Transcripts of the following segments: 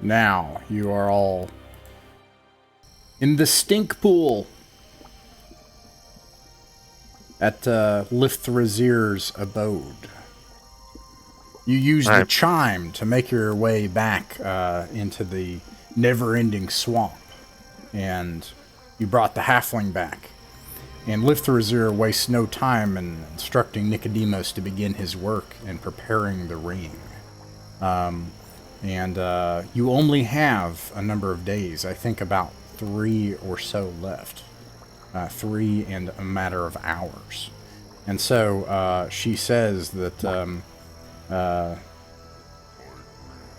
Now you are all in the stink pool at Lithrazir's abode. You use the chime to make your way back into the never-ending swamp, and you brought the halfling back. And Lithrazir wastes no time in instructing Nicodemus to begin his work in preparing the ring. And you only have a number of days, I think about 3 or so left. 3 and a matter of hours. And so she says that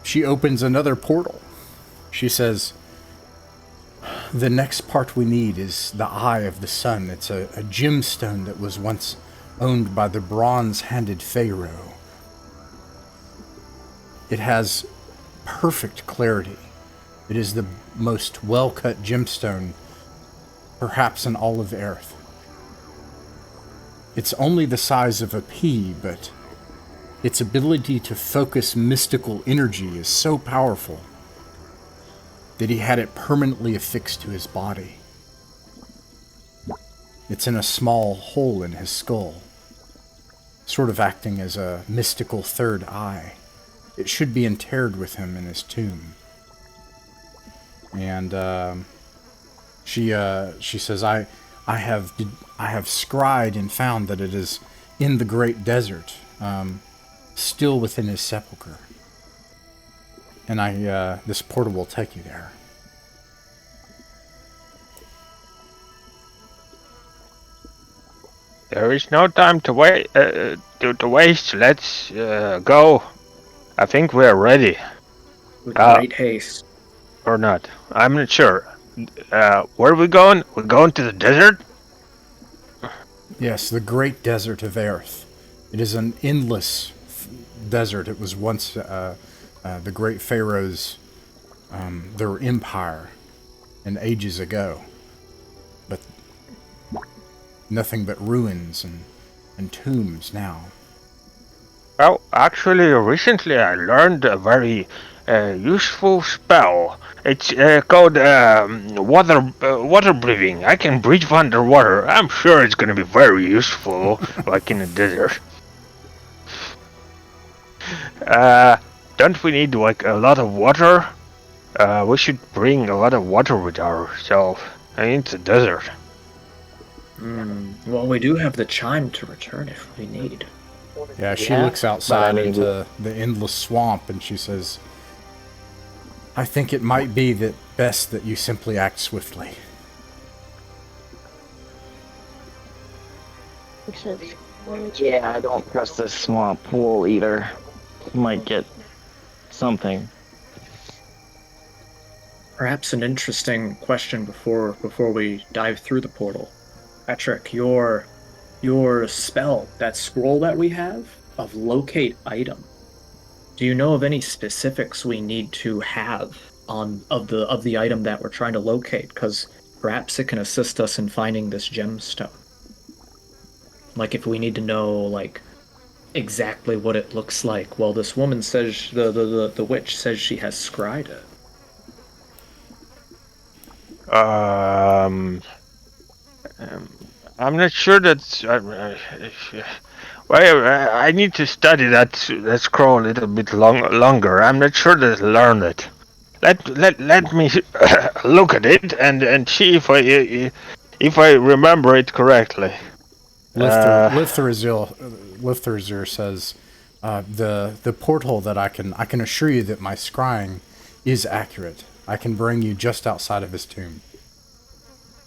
she opens another portal. She says, the next part we need is the Eye of the Sun. It's a gemstone that was once owned by the Bronze Headed Pharoah. It has perfect clarity. It is the most well-cut gemstone, perhaps in all of Aerith. It's only the size of a pea, but its ability to focus mystical energy is so powerful that he had it permanently affixed to his body. It's in a small hole in his skull, sort of acting as a mystical third eye. It should be interred with him in his tomb. And she says, I have scryed and found that it is in the great desert, still within his sepulcher. And this portal will take you there. There is no time to wait. To waste. Let's go. I think we are ready. With great haste. Or not? I'm not sure. Where are we going? We're going to the desert. Yes, the great desert of Aerith. It is an endless desert. It was once the great pharaohs, their empire, and ages ago. But nothing but ruins and tombs now. Well, actually, recently I learned a very useful spell. It's called water breathing. I can breathe underwater. I'm sure it's going to be very useful, like in the desert. Don't we need like a lot of water? We should bring a lot of water with ourselves. I mean, it's a desert. Well, we do have the chime to return if we need. Yeah, she looks outside into the endless swamp and she says, I think it might be best that you simply act swiftly. Yeah, I don't trust this swamp pool either. Might get something. Perhaps an interesting question before we dive through the portal. Patrick, your spell, that scroll that we have of locate item. Do you know of any specifics we need to have of the item that we're trying to locate? Because perhaps it can assist us in finding this gemstone. Like if we need to know like exactly what it looks like. Well, this woman says the witch says she has scryed it. I'm not sure that's. Well, I need to study that scroll a little bit longer. I'm not sure that I learned it. Let me look at it and see if I remember it correctly. Lithrazir says, the portal that I can assure you that my scrying is accurate. I can bring you just outside of his tomb.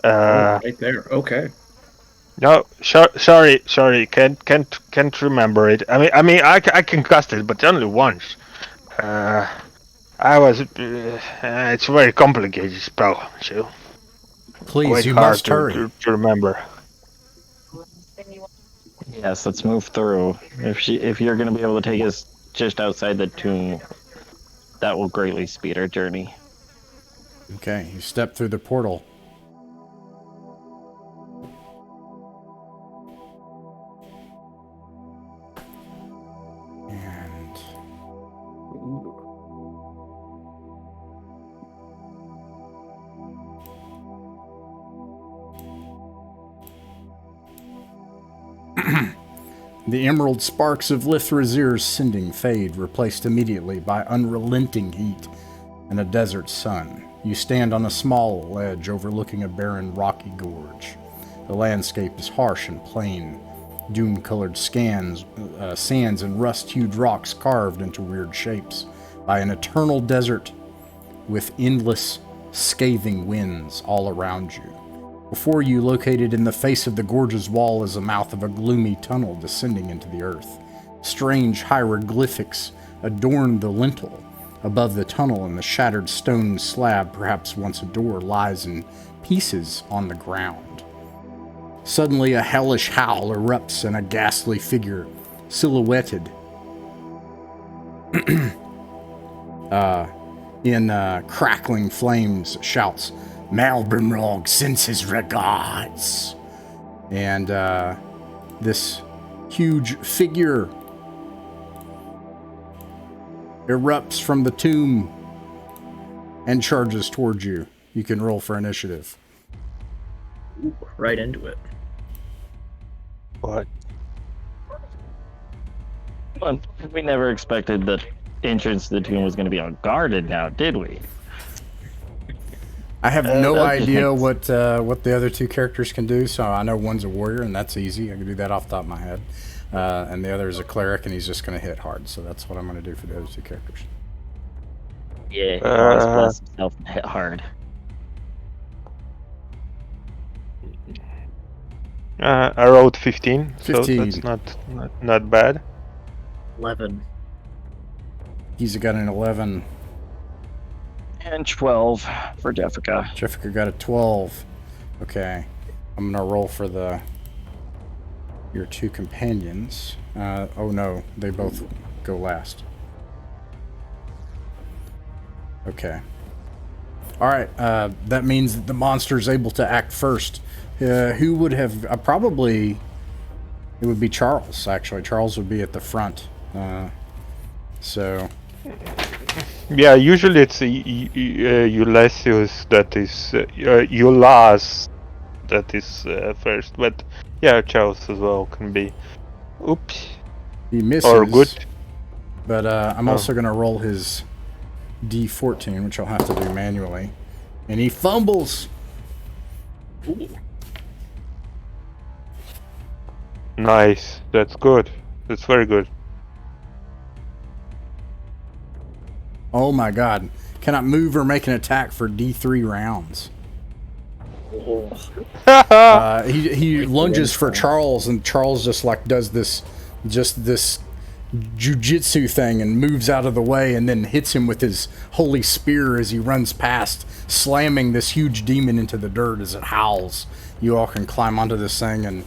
Right there. Okay. No, sorry, can't remember it. I mean, I can cast it, but only once. It's a very complicated spell, so. Please, you must hurry to remember. Yes, let's move through. If you're gonna be able to take us just outside the tomb, that will greatly speed our journey. Okay, you step through the portal. The emerald sparks of Lithrazir's sending fade, replaced immediately by unrelenting heat and a desert sun. You stand on a small ledge overlooking a barren, rocky gorge. The landscape is harsh and plain, doom-colored sands and rust-hued rocks carved into weird shapes by an eternal desert with endless, scathing winds all around you. Before you, located in the face of the gorge's wall, is the mouth of a gloomy tunnel descending into the earth. Strange hieroglyphics adorn the lintel above the tunnel, and the shattered stone slab, perhaps once a door, lies in pieces on the ground. Suddenly, a hellish howl erupts, and a ghastly figure, silhouetted in crackling flames, shouts, "Malbrimrog sends his regards." And this huge figure erupts from the tomb and charges towards you. You can roll for initiative. Ooh, right into it. What? Well, we never expected the entrance to the tomb was going to be unguarded now, did we? I have no that idea makes- what the other two characters can do, so I know one's a warrior, and that's easy. I can do that off the top of my head. And the other is a cleric, and he's just going to hit hard, so that's what I'm going to do for the other two characters. Yeah, he always bless himself and hit hard. I rolled 15, 15. So that's not bad. 11. He's got an 11. And 12 for Jessica. Jessica got a 12. Okay. I'm going to roll for your two companions. Oh no, they both go last. Okay. Alright, that means that the monster's able to act first. Who would have... probably... It would be Charles, actually. Charles would be at the front. So... Yeah, usually it's Ulysses that is Ulas that is first, but yeah, Charles as well can be. Oops. He misses. Or good. But I'm also going to roll his D14, which I'll have to do manually. And he fumbles. Nice. That's good. That's very good. Oh my god. Cannot move or make an attack for D3 rounds. He lunges for Charles, and Charles just like does this jujitsu thing and moves out of the way, and then hits him with his holy spear as he runs past, slamming this huge demon into the dirt as it howls. You all can climb onto this thing and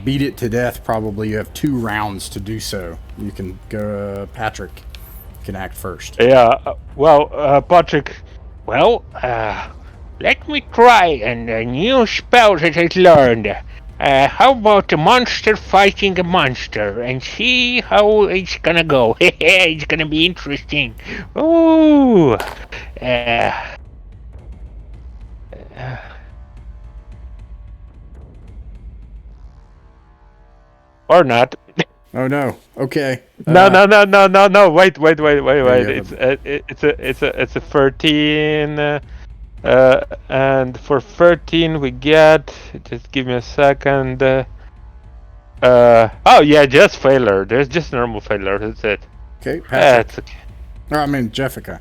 beat it to death. Probably you have 2 rounds to do so. You can go, Patrick can act first. Yeah. Well, Patrick. Well, let me try a new spell that I learned. How about a monster fighting a monster, and see how it's gonna go. It's gonna be interesting. Ooh. Or not. Oh no. Okay. No. Wait. Yeah, It's a 13. And for 13 we get. Just give me a second. Oh yeah, just failure. There's just normal failure. That's it. Okay. Patrick. That's okay. Or, I mean, Jessica.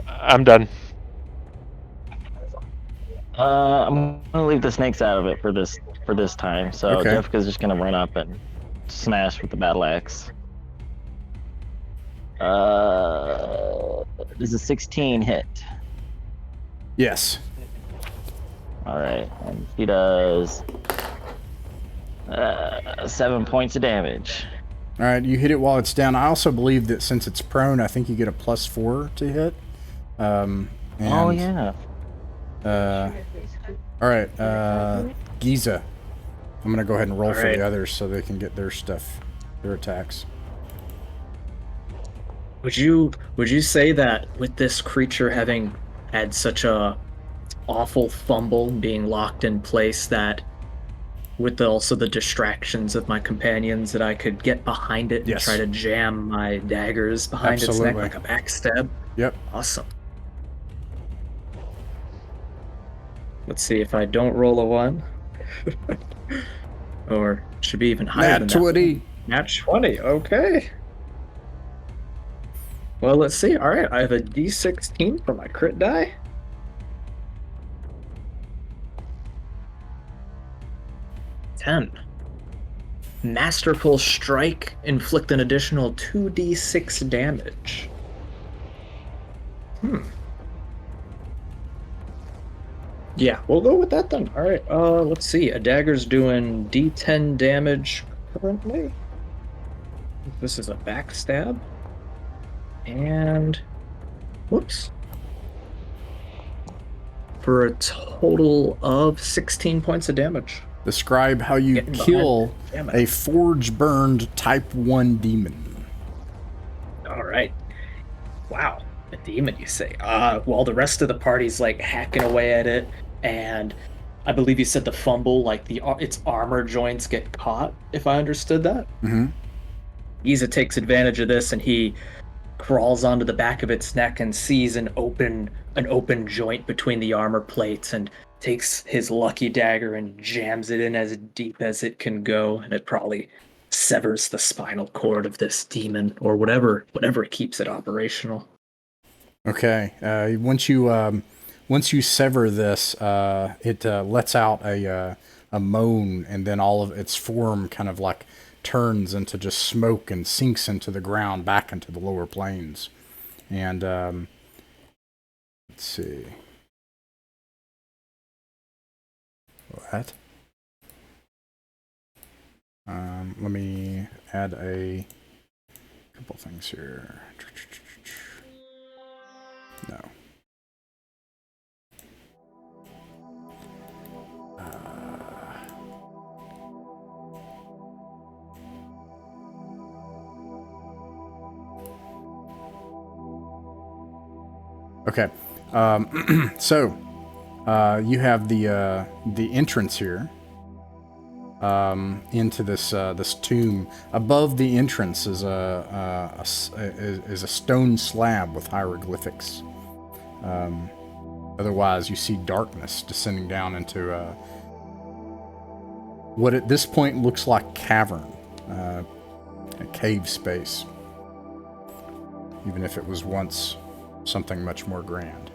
I'm done. I'm gonna leave the snakes out of it for this time. So Okay. Jessica's just gonna run up and smash with the battle axe. Does a 16 hit? Yes. All right, and he does 7 points of damage. All right. You hit it while it's down. I also believe that since it's prone, I think you get a +4 to hit. And, Oh yeah. All right. Giza. I'm gonna go ahead and roll for Alright. the others so they can get their stuff, their attacks. Would you say that with this creature having had such a awful fumble, being locked in place, that with also the distractions of my companions, that I could get behind it and Yes. try to jam my daggers behind its neck Absolutely. like a backstab. Yep. Awesome. Let's see if I don't roll a 1. Or should be even higher than Nat that. 20. Nat 20, okay. Well, let's see. All right, I have a D16 for my crit die. Ten. Masterful Strike. Inflict an additional 2d6 damage. Yeah, we'll go with that then. All right, let's see. A dagger's doing d10 damage currently. This is a backstab. And... whoops. For a total of 16 points of damage. Describe how you Getting kill behind it. Damn a it. forge-burned Type 1 demon. All right. Wow. A demon, you say? While the rest of the party's like hacking away at it, and I believe you said the fumble, like its armor joints get caught, if I understood that. Mm-hmm. Iza takes advantage of this, and he crawls onto the back of its neck and sees an open joint between the armor plates, and takes his lucky dagger and jams it in as deep as it can go, and it probably severs the spinal cord of this demon or whatever keeps it operational. Okay. Once you sever this, it lets out a moan, and then all of its form kind of like turns into just smoke and sinks into the ground, back into the lower planes. And let's see. What? Let me add a couple things here. No. Okay. So you have the entrance here into this tomb. Above the entrance is a stone slab with hieroglyphics. Otherwise, you see darkness descending down into what at this point looks like cavern, a cave space, even if it was once something much more grand.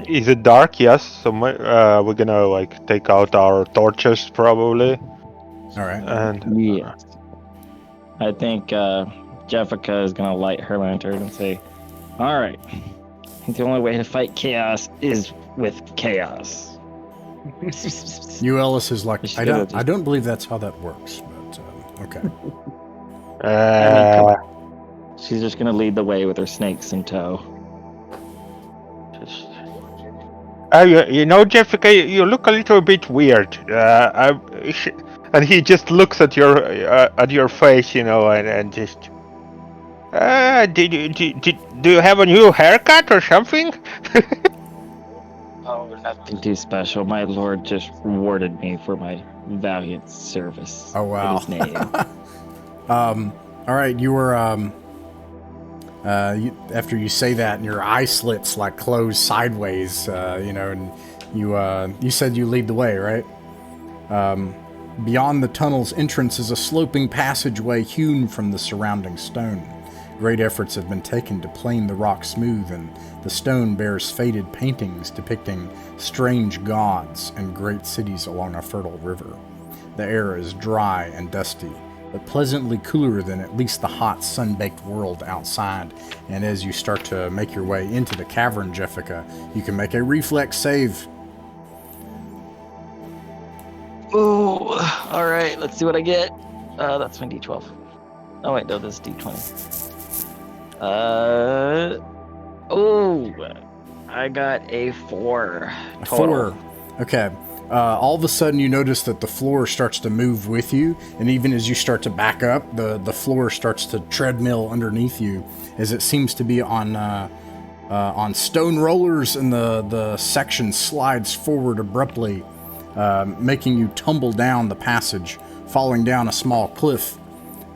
Is it dark? Yes. So we're gonna like take out our torches probably. All right. And Yeah. I think Jessica is going to light her lantern and say, all right, I think the only way to fight chaos is with chaos. You Ellis is like, Just I gotta don't believe that's how that works, but okay. She's just going to lead the way with her snakes in tow. you know, Jessica, you look a little bit weird. And he just looks at your face, you know, and just. Do you have a new haircut or something? Oh, nothing too special. My lord just rewarded me for my valiant service. Oh, wow. In his name. All right, you were after you say that, and your eye slits like close sideways, you know, and you said you lead the way, right? Beyond the tunnel's entrance is a sloping passageway hewn from the surrounding stone. Great efforts have been taken to plane the rock smooth, and the stone bears faded paintings depicting strange gods and great cities along a fertile river. The air is dry and dusty, but pleasantly cooler than at least the hot, sun-baked world outside. And as you start to make your way into the cavern, Jessica, you can make a reflex save. Ooh, all right, let's see what I get. That's my D12. Oh wait, no, this is D20. I got a 4 total. 4. Okay. All of a sudden, you notice that the floor starts to move with you, and even as you start to back up, the floor starts to treadmill underneath you, as it seems to be on on stone rollers, and the section slides forward abruptly, making you tumble down the passage, falling down a small cliff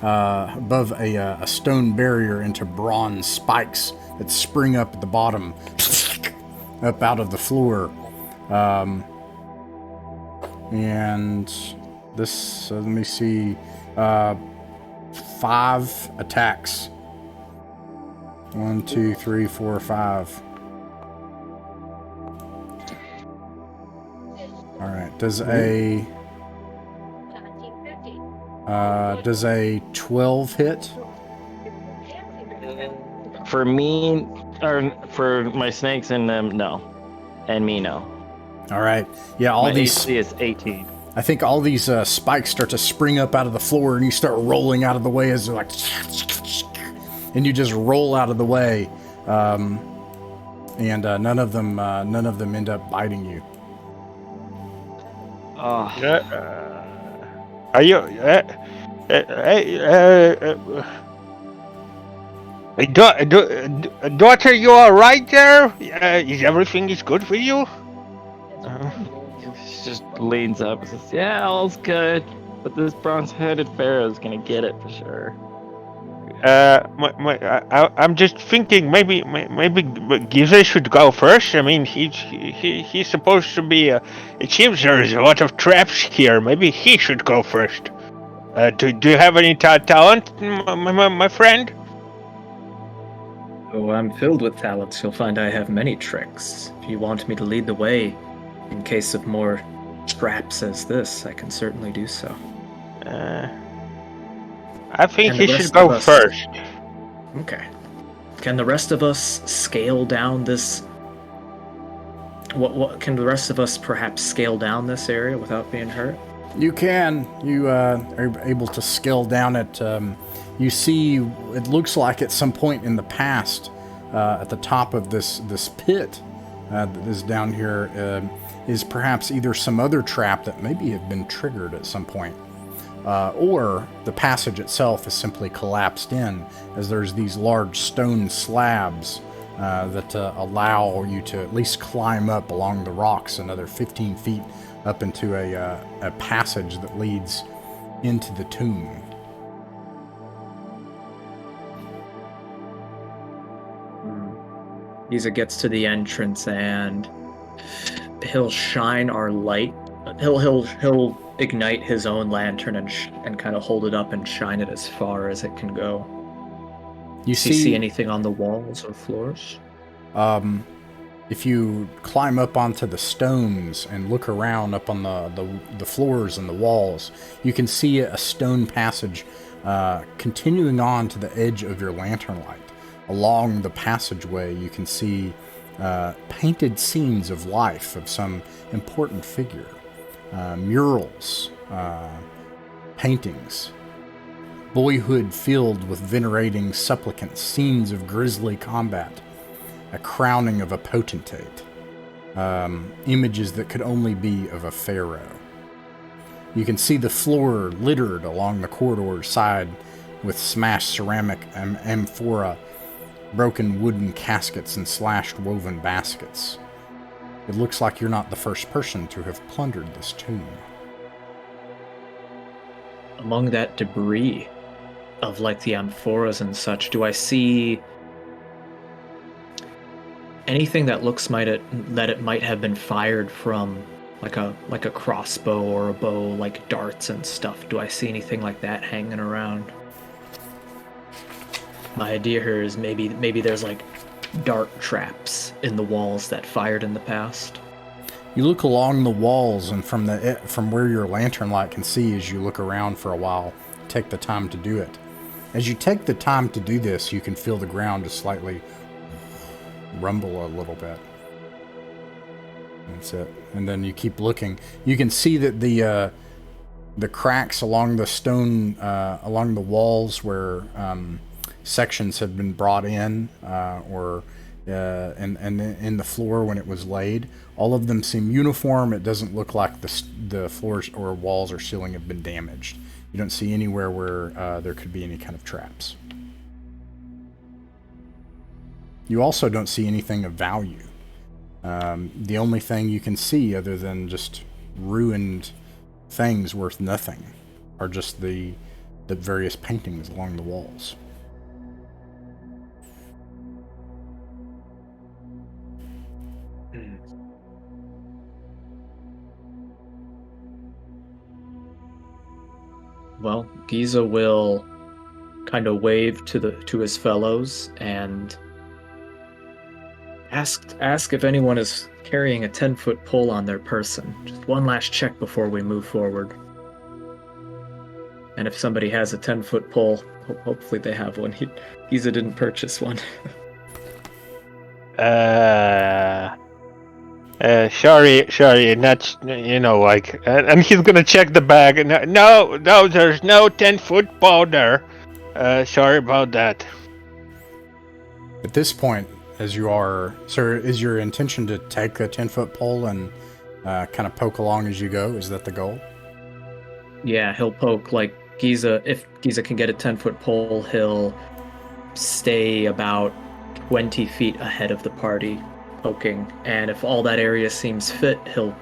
above a stone barrier into bronze spikes that spring up at the bottom, up out of the floor. And this, let me see, 5 attacks. 1, 2, 3, 4, 5. All right. Does a 12 hit? For me, or for my snakes and them, no. And me, no. All right. Yeah, all my these. AC is 18. I think all these spikes start to spring up out of the floor, and you start rolling out of the way as they're like, and you just roll out of the way, and none of them end up biting you. Oh. Are you? Daughter, you all right there? Is everything is good for you? She just leans up and says, "Yeah, all's good, but this Bronze Headed Pharoah is gonna get it for sure." I'm just thinking maybe Giza should go first. I mean, he's supposed to be. It seems there's a lot of traps here. Maybe he should go first. Do you have any talent, my friend? Oh, I'm filled with talents. You'll find I have many tricks. If you want me to lead the way, in case of more traps as this, I can certainly do so. I think he should go first. Okay. Can the rest of us scale down this? What can the rest of us perhaps scale down this area without being hurt? You can. You are able to scale down it. You see, it looks like at some point in the past, at the top of this pit that is down here, is perhaps either some other trap that maybe have been triggered at some point. Or the passage itself is simply collapsed in, as there's these large stone slabs that allow you to at least climb up along the rocks another 15 feet up into a passage that leads into the tomb. Giza gets to the entrance and he'll shine our light. He'll ignite his own lantern and kind of hold it up and shine it as far as it can go. You Do you see anything on the walls or floors? If you climb up onto the stones and look around up on the floors and the walls, you can see a stone passage continuing on to the edge of your lantern light. Along the passageway, you can see painted scenes of life of some important figure. Murals, paintings, boyhood filled with venerating supplicants, scenes of grisly combat, a crowning of a potentate, images that could only be of a pharaoh. You can see the floor littered along the corridor side with smashed ceramic amphora, broken wooden caskets, and slashed woven baskets. It looks like you're not the first person to have plundered this tomb. Among that debris of like the amphoras and such, do I see anything that looks that it might have been fired from like a crossbow or a bow, like darts and stuff? Do I see anything like that hanging around? My idea here is maybe there's like dart traps in the walls that fired in the past. You look along the walls, and from where your lantern light can see as you look around for a while, take the time to do it. As you take the time to do this, you can feel the ground just slightly rumble a little bit. That's it. And then you keep looking. You can see that the cracks along the stone, along the walls where sections have been brought in, or and in the floor when it was laid, all of them seem uniform. It doesn't look like the floors or walls or ceiling have been damaged. You don't see anywhere where there could be any kind of traps. you also don't see anything of value. The only thing you can see other than just ruined things worth nothing are just the various paintings along the walls. Well, Giza will kind of wave to his fellows and ask if anyone is carrying a 10-foot pole on their person. Just one last check before we move forward. And if somebody has a 10-foot pole, hopefully they have one. Giza didn't purchase one. Sorry, not, like, and he's gonna check the bag, and no, there's no 10-foot pole there. Sorry about that. At this point, as you are, sir, is your intention to take the 10-foot pole and kind of poke along as you go? Is that the goal? Yeah, he'll poke, like, Giza. If Giza can get a 10-foot pole, he'll stay about 20 feet ahead of the party, poking. And if all that area seems fit, he'll,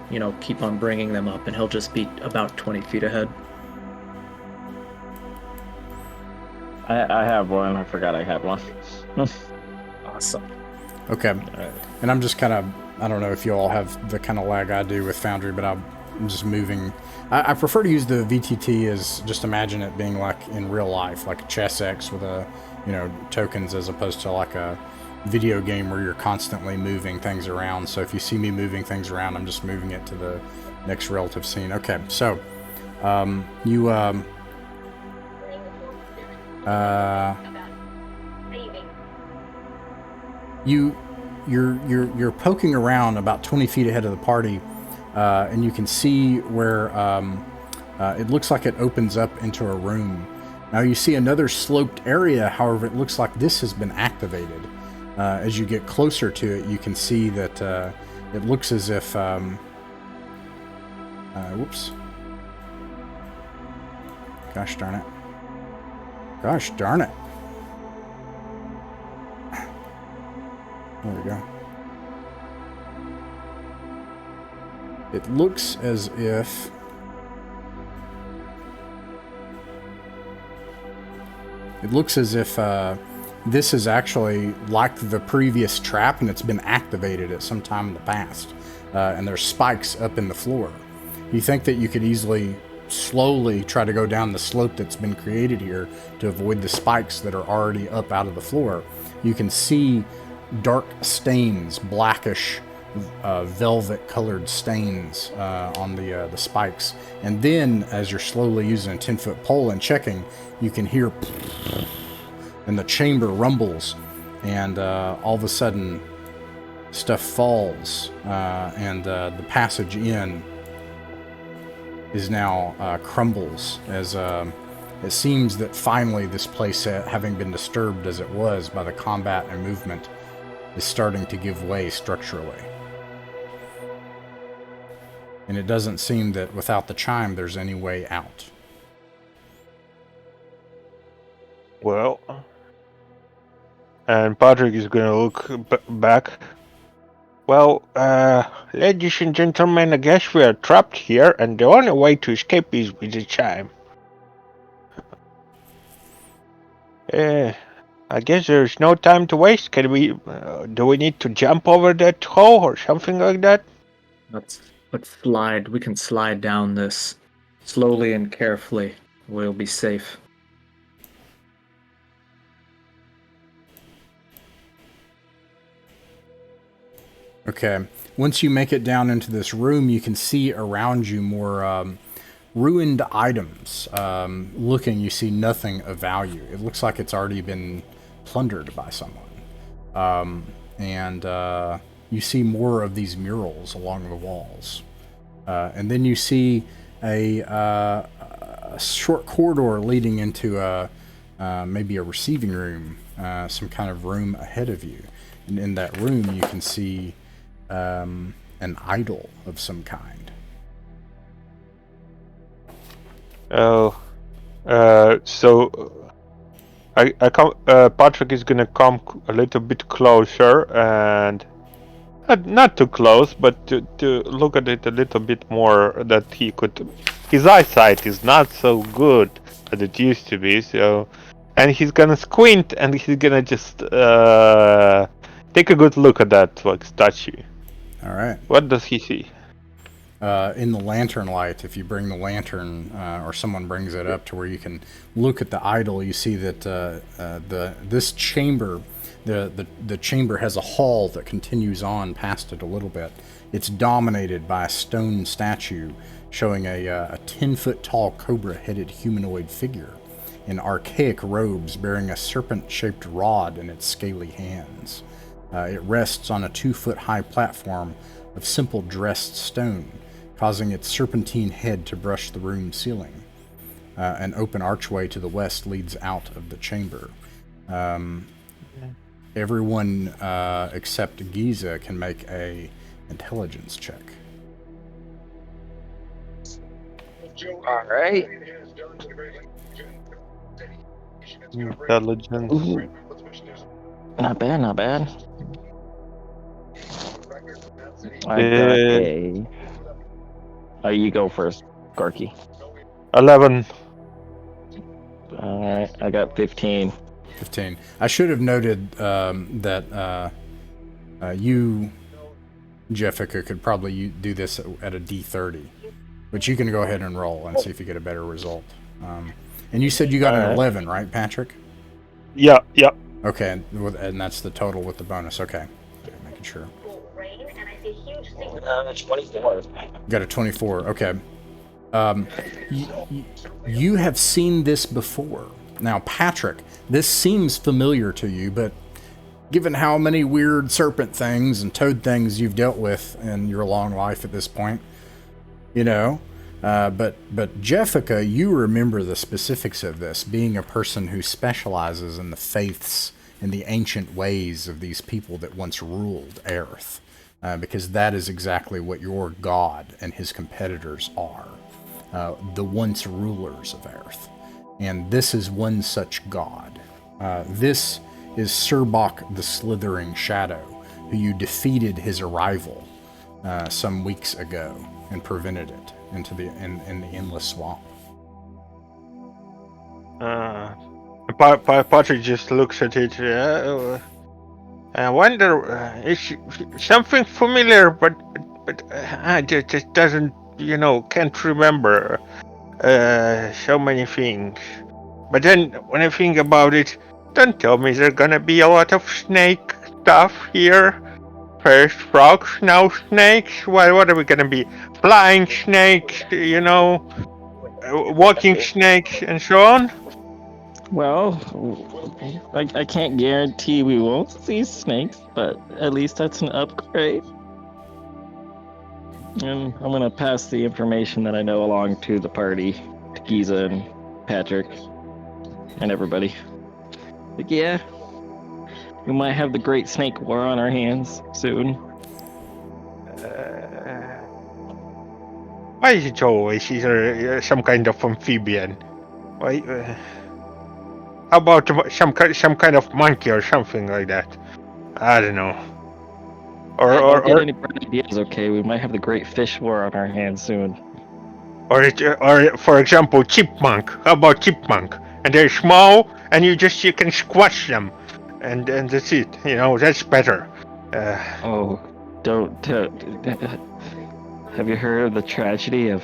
keep on bringing them up, and he'll just be about 20 feet ahead. I have one. I forgot I had one. Awesome. Okay. And I'm just kind of, I don't know if you all have the kind of lag I do with Foundry, but I'm just moving. I prefer to use the VTT as, just imagine it being like in real life, like a chess X with tokens, as opposed to like a video game where you're constantly moving things around. So if you see me moving things around, I'm just moving it to the next relative scene. Okay, so you're poking around about 20 feet ahead of the party, and you can see where it looks like it opens up into a room. Now you see another sloped area, however it looks like this has been activated. As you get closer to it, you can see that it looks as if whoops. Gosh darn it. Gosh darn it. There we go. It looks as if this is actually like the previous trap, and it's been activated at some time in the past. And there's spikes up in the floor. You think that you could easily slowly try to go down the slope that's been created here to avoid the spikes that are already up out of the floor. You can see dark stains, blackish, velvet colored stains on the spikes. And then as you're slowly using a 10-foot pole and checking, you can hear, and the chamber rumbles, and all of a sudden stuff falls, and the passage in is now crumbles, as it seems that finally this place, having been disturbed as it was by the combat and movement, is starting to give way structurally. And it doesn't seem that without the chime there's any way out. Well, and Patrick is gonna look back. Well, ladies and gentlemen, I guess we are trapped here, and the only way to escape is with the chime. I guess there's no time to waste. Can we, do we need to jump over that hole or something like that? Let's slide. We can slide down this slowly and carefully. We'll be safe. Okay, once you make it down into this room, you can see around you more ruined items. Looking, you see nothing of value. It looks like it's already been plundered by someone. And you see more of these murals along the walls. And then you see a short corridor leading into maybe a receiving room, some kind of room ahead of you. And in that room, you can see an idol of some kind. Oh, so Patrick is gonna come a little bit closer and not too close, but to look at it a little bit more. That he could. His eyesight is not so good as it used to be. So, and he's gonna squint and he's gonna just take a good look at that statue. All right. What does he see? In the lantern light, if you bring the lantern or someone brings it up to where you can look at the idol, you see that this chamber, the chamber has a hall that continues on past it a little bit. It's dominated by a stone statue showing a 10-foot tall cobra-headed humanoid figure in archaic robes bearing a serpent-shaped rod in its scaly hands. It rests on a 2-foot high platform of simple dressed stone, causing its serpentine head to brush the room ceiling. An open archway to the west leads out of the chamber. Everyone except Giza can make a intelligence check. All right. Intelligence. Ooh. Not bad, not bad. I got a... Oh, you go first, Gorky. 11. Alright, I got 15. 15. I should have noted that you, Jessica, could probably do this at a D30. But you can go ahead and roll and see if you get a better result. And you said you got an 11, right, Patrick? Yeah. Okay, and that's the total with the bonus. Okay, making sure. 24. Got a 24. Okay. You have seen this before. Now, Patrick, this seems familiar to you, but given how many weird serpent things and toad things you've dealt with in your long life at this point, you know, but Jessica, you remember the specifics of this, being a person who specializes in the faiths and the ancient ways of these people that once ruled Earth. Because that is exactly what your god and his competitors are, the once rulers of Earth. And this is one such god. This is Surbok the Slithering Shadow, who you defeated his arrival some weeks ago and prevented it into the in the Endless Swamp. Patrick just looks at it. I wonder, is something familiar, but I just doesn't, can't remember so many things. But then when I think about it, don't tell me there's gonna be a lot of snake stuff here. First frogs, now snakes. What are we gonna be? Flying snakes, walking snakes, and so on? Well, I can't guarantee we won't see snakes, but at least that's an upgrade. And I'm going to pass the information that I know along to the party, to Giza and Patrick, and everybody. But yeah, we might have the Great Snake War on our hands soon. Why is it always either some kind of amphibian? Why? How about some kind of monkey or something like that? I don't know. Don't get any bright ideas, okay? We might have the Great Fish War on our hands soon. Or for example, chipmunk. How about chipmunk? And they're small, and you can squash them, and that's it. That's better. Don't. Have you heard of the tragedy of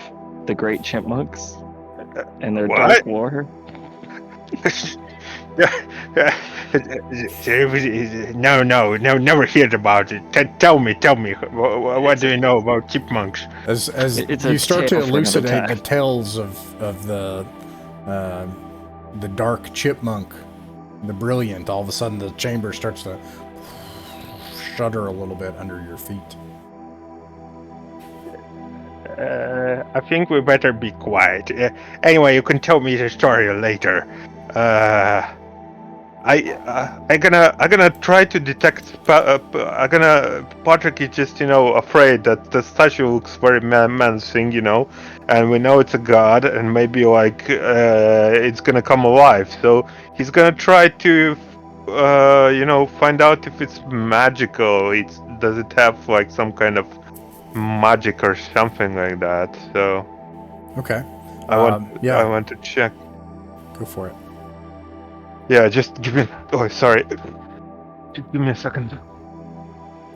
the Great Chipmunks and their dark war? No, never heard about it. Tell me, what do you know about chipmunks? As you start to elucidate the tales of the dark chipmunk, the brilliant, all of a sudden the chamber starts to shudder a little bit under your feet. I think we better be quiet. Anyway, you can tell me the story later. I'm gonna try to detect. Patrick is just afraid that the statue looks very menacing, and we know it's a god, and maybe it's gonna come alive. So he's gonna try to, find out if it's magical. Does it have like some kind of magic or something like that? So Okay. I want to check. Go for it. Yeah, just give me. Oh, sorry. Just give me a second.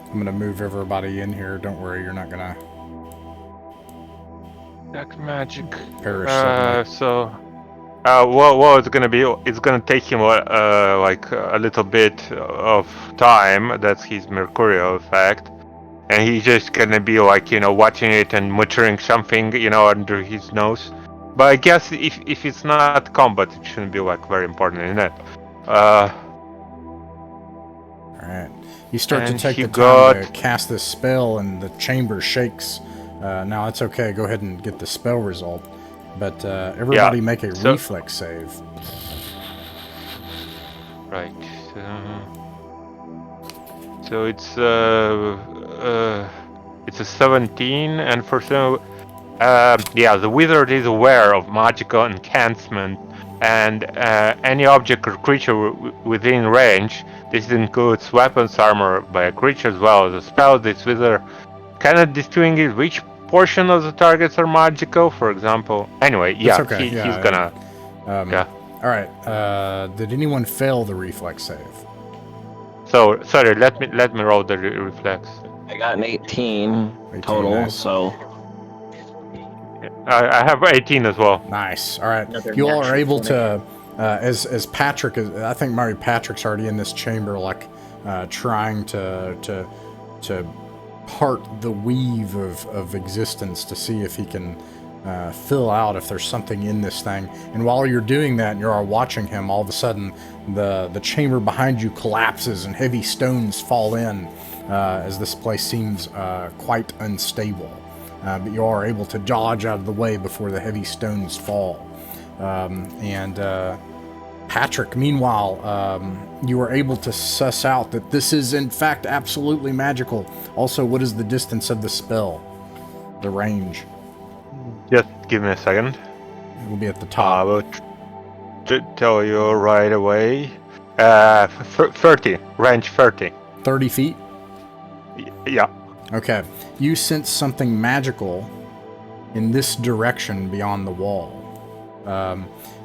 I'm gonna move everybody in here. Don't worry, you're not gonna Dark magic. perish suddenly. It's gonna be. It's gonna take him like a little bit of time. That's his mercurial effect, and he's just gonna be like watching it and muttering something under his nose. But I guess if it's not combat, it shouldn't be like very important in it. All right. You start to And take he the time to got- cast this spell, and the chamber shakes. Now it's okay. Go ahead and get the spell result. But everybody make a reflex save. Right. So it's a 17, and for some, the wizard is aware of magical enhancement, and any object or creature within range. This includes weapons, armor by a creature, as well as a spell. This wizard cannot distinguish which portion of the targets are magical. For example, anyway, That's okay. he's gonna. All right. Did anyone fail the reflex save? So sorry, let me roll the reflex. I got an 18 total, nice. so I have 18 as well. Nice. All right. Another You all are natural able 20. to, as Patrick is. I think Mary Patrick's already in this chamber, like trying to part the weave of existence to see if he can fill out if there's something in this thing. And while you're doing that, and you're all watching him, all of a sudden the chamber behind you collapses and heavy stones fall in as this place seems quite unstable. But you are able to dodge out of the way before the heavy stones fall. Patrick, meanwhile, you are able to suss out that this is in fact absolutely magical. Also, what is the distance of the spell? The range? Just give me a second. It will be at the I top. will tell you right away. 30, range 30. 30 feet? Yeah. Okay. You sense something magical in this direction beyond the wall.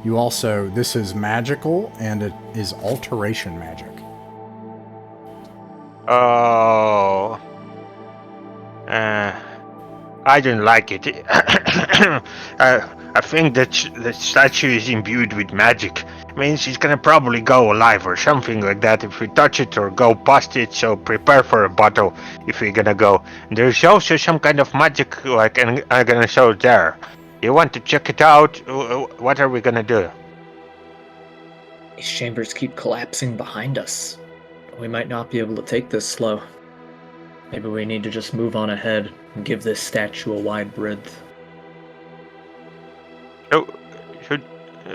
You also, this is magical, and it is alteration magic. Oh. I don't like it. I think that the statue is imbued with magic. Means she's gonna probably go alive or something like that if we touch it or go past it, so prepare for a battle if we're gonna go. There's also some kind of magic, like, and I'm gonna show there. You want to check it out? What are we gonna do? These chambers keep collapsing behind us. We might not be able to take this slow. Maybe we need to just move on ahead and give this statue a wide breadth. Oh,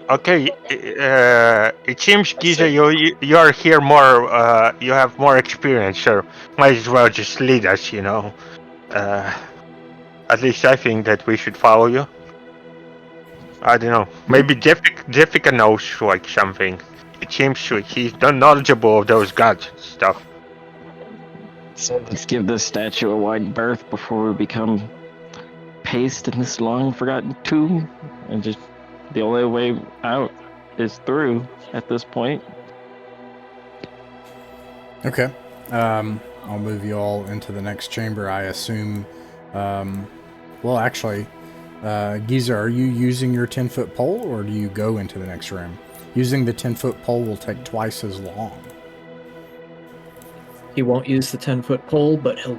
okay. It seems, Giza, you are here more. You have more experience, so might as well just lead us. At least I think that we should follow you. I don't know. Maybe Jessica knows like something. It seems like he's knowledgeable of those gods and stuff. So let's give this statue a wide berth before we become paste in this long forgotten tomb. And just the only way out is through at this point. Okay. I'll move you all into the next chamber, I assume. Well, actually, Giza, are you using your 10-foot pole, or do you go into the next room? Using the 10-foot pole will take twice as long. He won't use the 10-foot pole, but he'll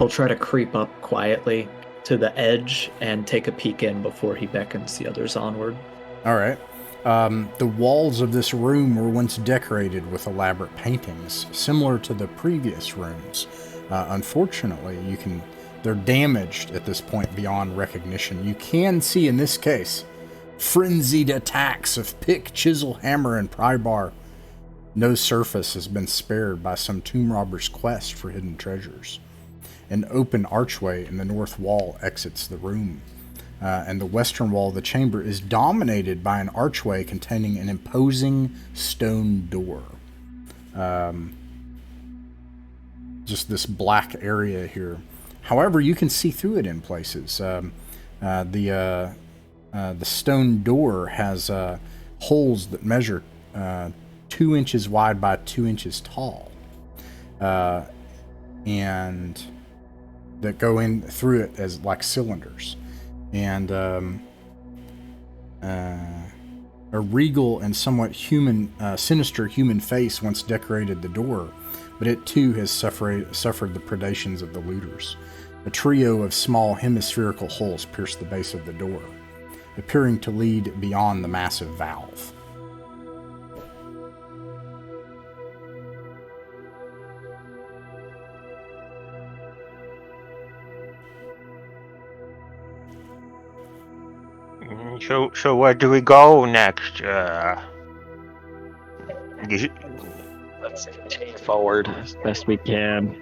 try to creep up quietly to the edge and take a peek in before he beckons the others onward. All right. The walls of this room were once decorated with elaborate paintings, similar to the previous rooms. Unfortunately, they're damaged at this point beyond recognition. You can see in this case frenzied attacks of pick, chisel, hammer, and pry bar. No surface has been spared by some tomb robber's quest for hidden treasures. An open archway in the north wall exits the room. and the western wall of the chamber is dominated by an archway containing an imposing stone door. Just this black area here. However, you can see through it in places. The stone door has holes that measure 2 inches wide by 2 inches tall, and that go in through it as like cylinders. And a regal and somewhat sinister human face once decorated the door, but it too has suffered the predations of the looters. A trio of small hemispherical holes pierce the base of the door, appearing to lead beyond the massive valve. So where do we go next? Let's continue forward as best we can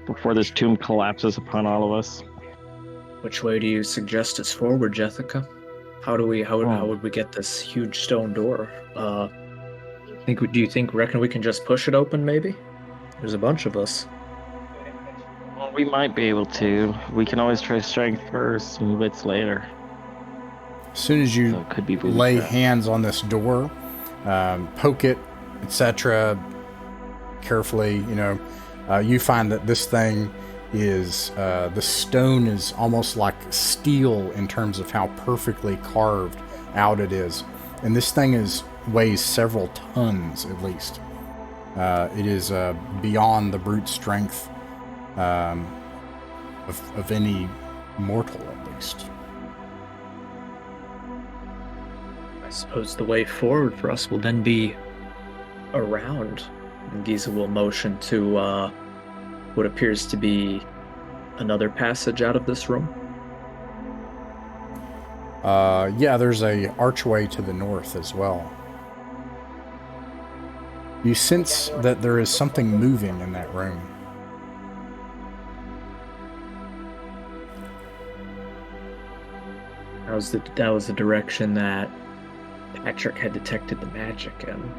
before this tomb collapses upon all of us. Which way do you suggest is forward, Jessica? How would we get this huge stone door? Reckon we can just push it open? Maybe. There's a bunch of us. Well, we might be able to. We can always try strength first, move it later. As soon as you So it could be lay hands on this door, poke it, etc., carefully, you find that this thing is, the stone is almost like steel in terms of how perfectly carved out it is. And this thing weighs several tons at least. It is beyond the brute strength of any mortal, at least. I suppose the way forward for us will then be around. And Giza will motion to what appears to be another passage out of this room. Yeah, there's a archway to the north as well. You sense that there is something moving in that room. That was the direction that Patrick had detected the magic in.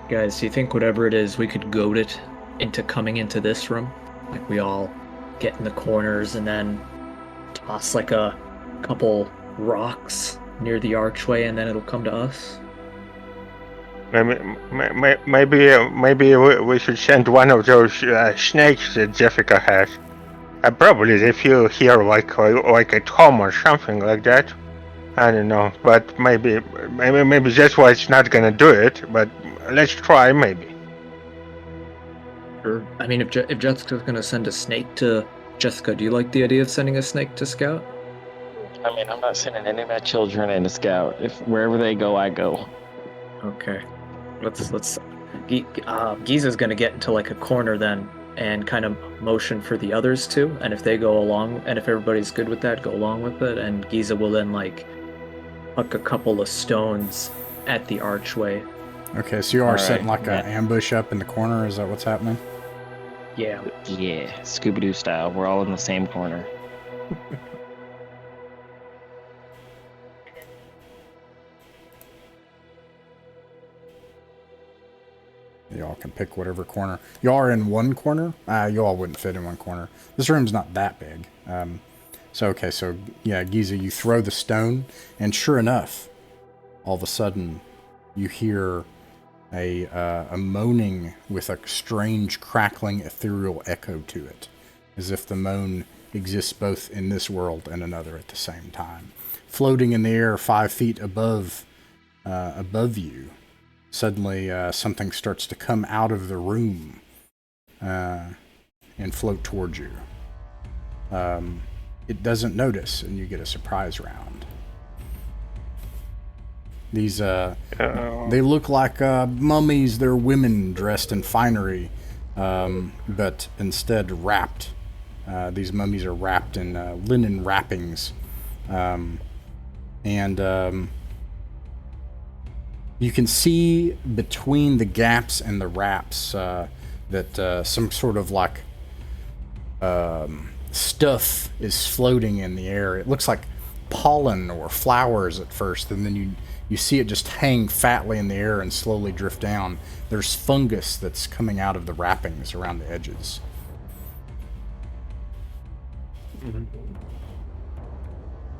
Guys, do you think whatever it is, we could goad it into coming into this room? Like we all get in the corners and then toss like a couple rocks near the archway and then it'll come to us? Maybe we should send one of those snakes that Jessica has. Probably they feel here like at home or something like that. I don't know, but maybe that's why it's not gonna do it. But let's try, maybe. Sure. I mean, if Jessica's gonna send a snake to Jessica, do you like the idea of sending a snake to Scout? I mean, I'm not sending any of my children in to Scout. If wherever they go, I go. Okay. Let's. Giza's gonna get into like a corner then, and kind of motion for the others too. And if they go along, and if everybody's good with that, go along with it. And Giza will then like huck a couple of stones at the archway. Okay, so you are setting like an ambush up in the corner. Is that what's happening? Yeah. Yeah, Scooby-Doo style. We're all in the same corner. Y'all can pick whatever corner. Y'all are in one corner? Y'all wouldn't fit in one corner. This room's not that big. So Giza, you throw the stone, and sure enough, all of a sudden, you hear a moaning with a strange, crackling, ethereal echo to it, as if the moan exists both in this world and another at the same time. Floating in the air 5 feet above you, suddenly something starts to come out of the room and float towards you. It doesn't notice, and you get a surprise round. These, they look like mummies. They're women dressed in finery, but instead wrapped. These mummies are wrapped in linen wrappings. You can see between the gaps and the wraps that some sort of like stuff is floating in the air. It looks like pollen or flowers at first, and then you see it just hang fatly in the air and slowly drift down. There's fungus that's coming out of the wrappings around the edges.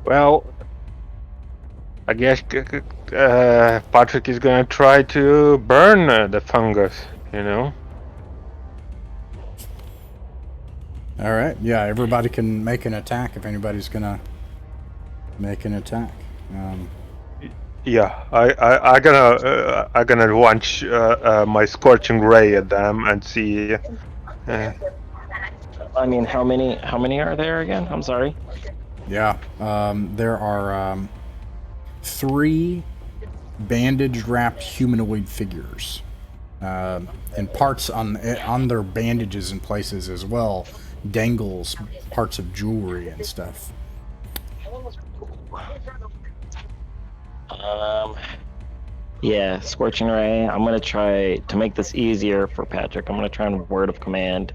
Well, I guess Patrick is gonna try to burn the fungus, you know? All right, yeah, everybody can make an attack if anybody's gonna make an attack. Yeah, I gonna launch my scorching ray at them and see. I mean, how many are there again? I'm sorry. Yeah, there are 3 bandage-wrapped humanoid figures, and parts on their bandages in places as well. Dangles parts of jewelry and stuff. Yeah, Scorching Ray. I'm gonna try to make this easier for Patrick. I'm gonna try and word of command.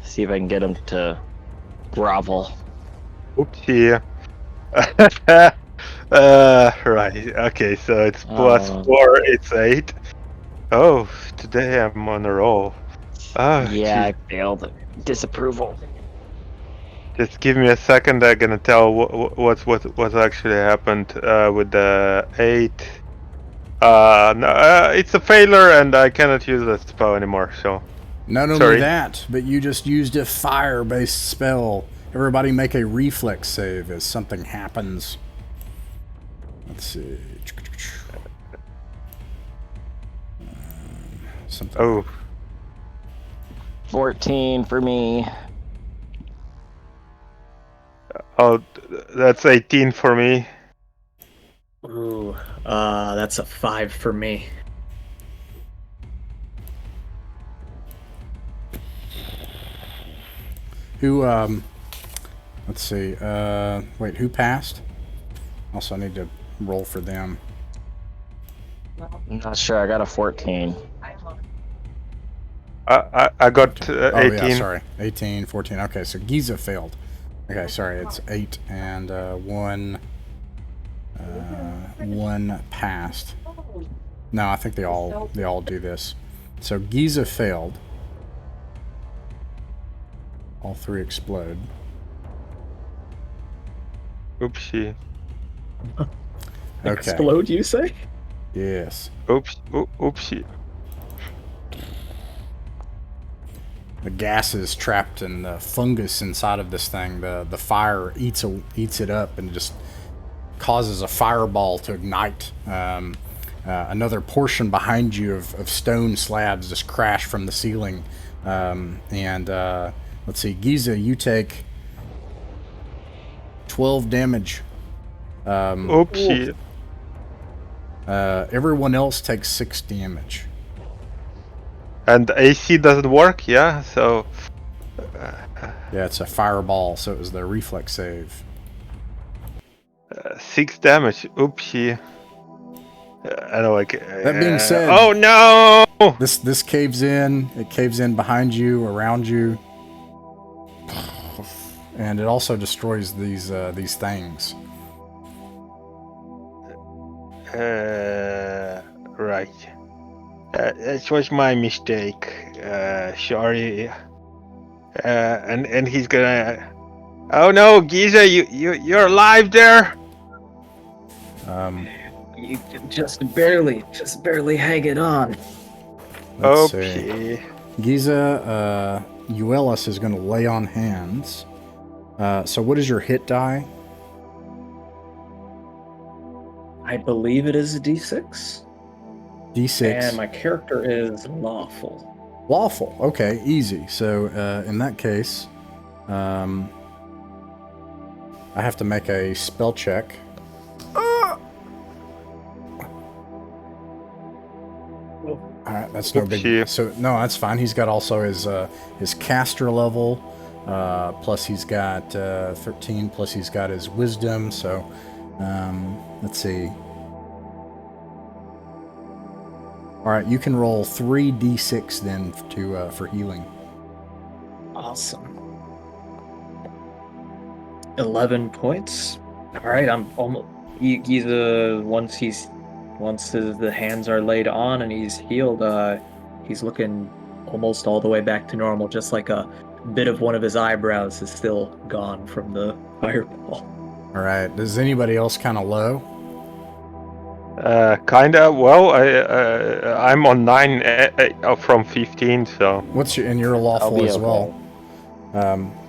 See if I can get him to grovel. Oopsie. Right. Okay, so it's +4. It's 8. Oh, today I'm on a roll. Yeah, geez. I failed. Disapproval. Just give me a second. I'm gonna tell what actually happened with the 8. No, it's a failure, and I cannot use that spell anymore. So. Not only Sorry. that, but you just used a fire-based spell. Everybody make a reflex save as something happens. Let's see. Something. Oh. 14 for me. Oh, that's 18 for me. Ooh, that's a 5 for me. Who, let's see, wait, who passed? Also, I need to roll for them. I'm not sure. I got a 14. I got 18. Oh, yeah, sorry. 18, 14. Okay, so Giza failed. Okay, sorry, it's 8 and 1 passed. No, I think they all do this. So Giza failed. All 3 explode. Oopsie. Okay. Explode, you say? Yes. Oops. Oopsie. The gas is trapped in the fungus inside of this thing. The fire eats it up and just causes a fireball to ignite. Another portion behind you of stone slabs just crash from the ceiling. Let's see, Giza, you take 12 damage. Oopsie. Everyone else takes 6 damage. And AC doesn't work, yeah? So... Yeah, it's a fireball, so it was the reflex save. 6 damage. Oopsie. I don't like it. That being said... Oh no! This caves in. It caves in behind you, around you. And it also destroys these things. Right. It was my mistake. Sorry. And he's gonna. Oh no, Giza, you're alive there. You just barely hanging on. Let's Okay. see. Giza, Uelis is going to lay on hands. So what is your hit die? I believe it is a D6. D6. And my character is lawful. Lawful. Okay, easy. So in that case, I have to make a spell check. Alright, that's no big. So no, that's fine. He's got also his caster level, plus he's got 13, plus he's got his wisdom. So let's see. All right, you can roll 3d6 then for healing. Awesome. 11 points. All right, I'm almost. He's once the hands are laid on and he's healed. He's looking almost all the way back to normal. Just like a bit of one of his eyebrows is still gone from the fireball. All right. Is anybody else kind of low? Kinda. Well, I'm on 9 from 15, so. What's your, and you're lawful as well.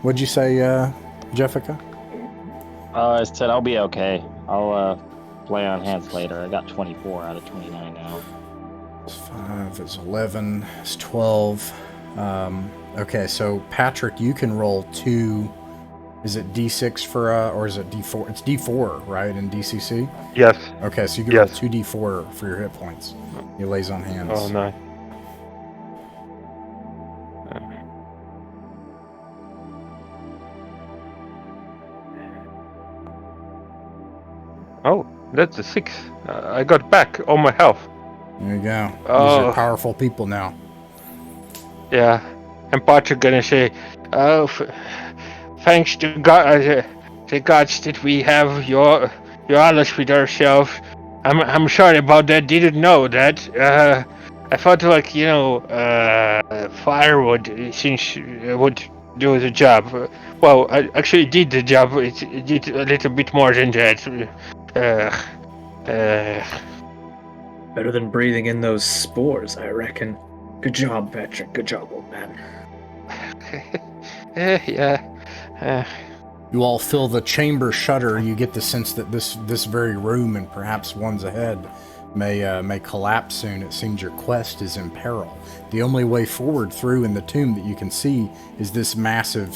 What'd you say, Jessica? I said I'll be okay. I'll play on hands later. I got 24 out of 29 now. It's 5, it's 11, it's 12. Okay, so Patrick, you can roll 2. Is it D6 for, or is it D4? It's D4, right, in DCC? Yes. Okay, so you can roll 2 D4 for your hit points. He lays on hands. Oh, nice. Oh, that's a 6. I got back all my health. There you go. These Oh. are powerful people now. Yeah. And Patrick gonna say, oh, thanks to God, the gods that we have your Alice with ourselves. I'm sorry about that. Didn't know that. I thought like firewood since would do the job. Well, I actually did the job. It did a little bit more than that. Better than breathing in those spores, I reckon. Good job, Patrick. Good job, old man. Yeah. You all feel the chamber shudder. You get the sense that this very room and perhaps ones ahead may collapse soon. It seems your quest is in peril. The only way forward through in the tomb that you can see is this massive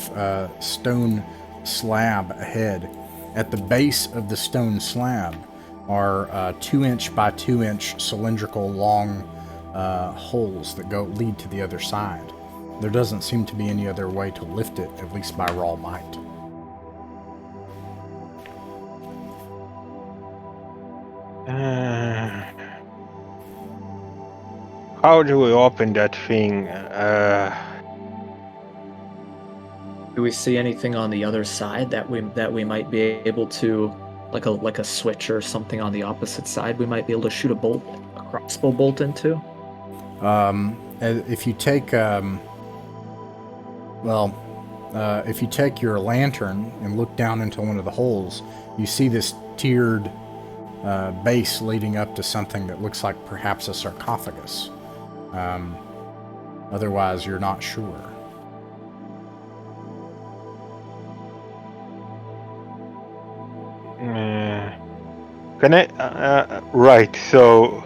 stone slab ahead. At the base of the stone slab are 2-inch by 2-inch cylindrical long holes that lead to the other side. There doesn't seem to be any other way to lift it, at least by raw might. How do we open that thing? Do we see anything on the other side that we might be able to, like a switch or something on the opposite side? We might be able to shoot a crossbow bolt into. If you take, if you take your lantern and look down into one of the holes, you see this tiered base leading up to something that looks like perhaps a sarcophagus. Otherwise, you're not sure. Can I? Right. So,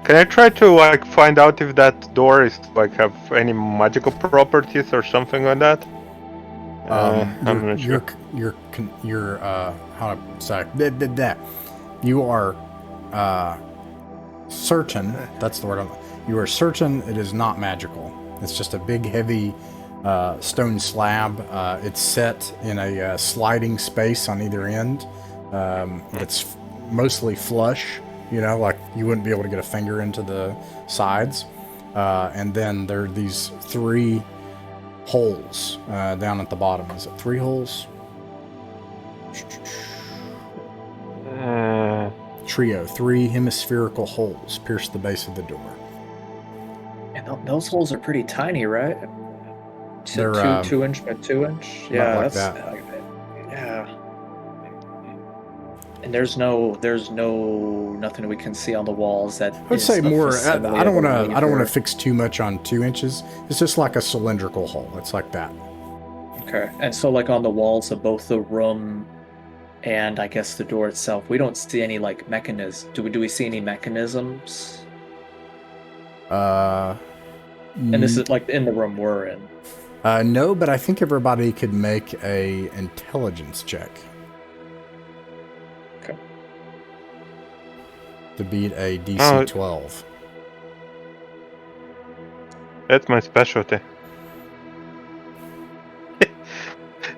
can I try to find out if that door is have any magical properties or something like that? I'm not sure. How to say that? You are certain. That's the word. You are certain it is not magical. It's just a big, heavy stone slab. It's set in a sliding space on either end. It's mostly flush. Like you wouldn't be able to get a finger into the sides. And then there are these 3 holes down at the bottom. Is it 3 holes? Trio. 3 hemispherical holes pierce the base of the door. And those holes are pretty tiny, right? They're 2-inch by 2-inch. Yeah, like that's that. Yeah. And there's nothing we can see on the walls that. I'd say more. I don't want to fix too much on 2 inches. It's just like a cylindrical hole. It's like that. Okay, and so like on the walls of both the room and I guess the door itself, we don't see any mechanisms. Do we see any mechanisms? And this is in the room we're in. No, but I think everybody could make a intelligence check. Okay. To beat a DC 12. That's my specialty.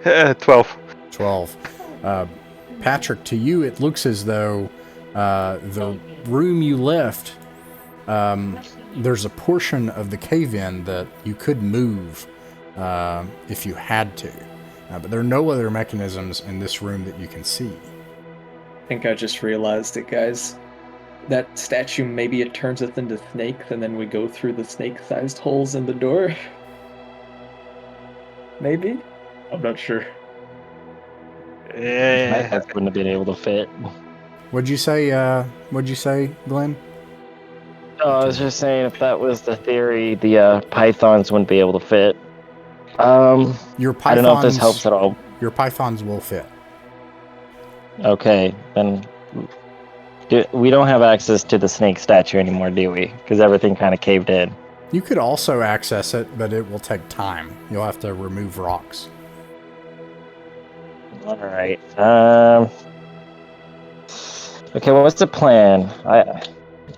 12. 12. Patrick, to you, it looks as though the room you left, there's a portion of the cave-in that you could move if you had to. But there are no other mechanisms in this room that you can see. I think I just realized it, guys. That statue, maybe it turns us into snakes, and then we go through the snake-sized holes in the door. Maybe? I'm not sure. My head wouldn't have been able to fit. What'd you say, Glenn? Oh, I was just saying, if that was the theory, the pythons wouldn't be able to fit. Your pythons, I don't know if this helps at all. Your pythons will fit. Okay, then we don't have access to the snake statue anymore, do we? Because everything kind of caved in. You could also access it, but it will take time. You'll have to remove rocks. All right. Okay, well, what's the plan?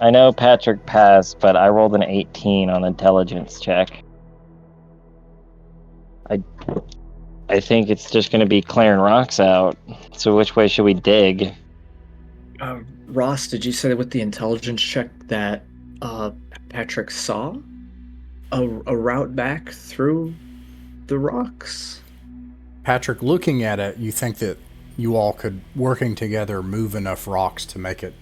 I know Patrick passed, but I rolled an 18 on intelligence check. I think it's just going to be clearing rocks out. So which way should we dig? Ross, did you say with the intelligence check that Patrick saw a route back through the rocks? Patrick, looking at it, you think that you all could, working together, move enough rocks to make it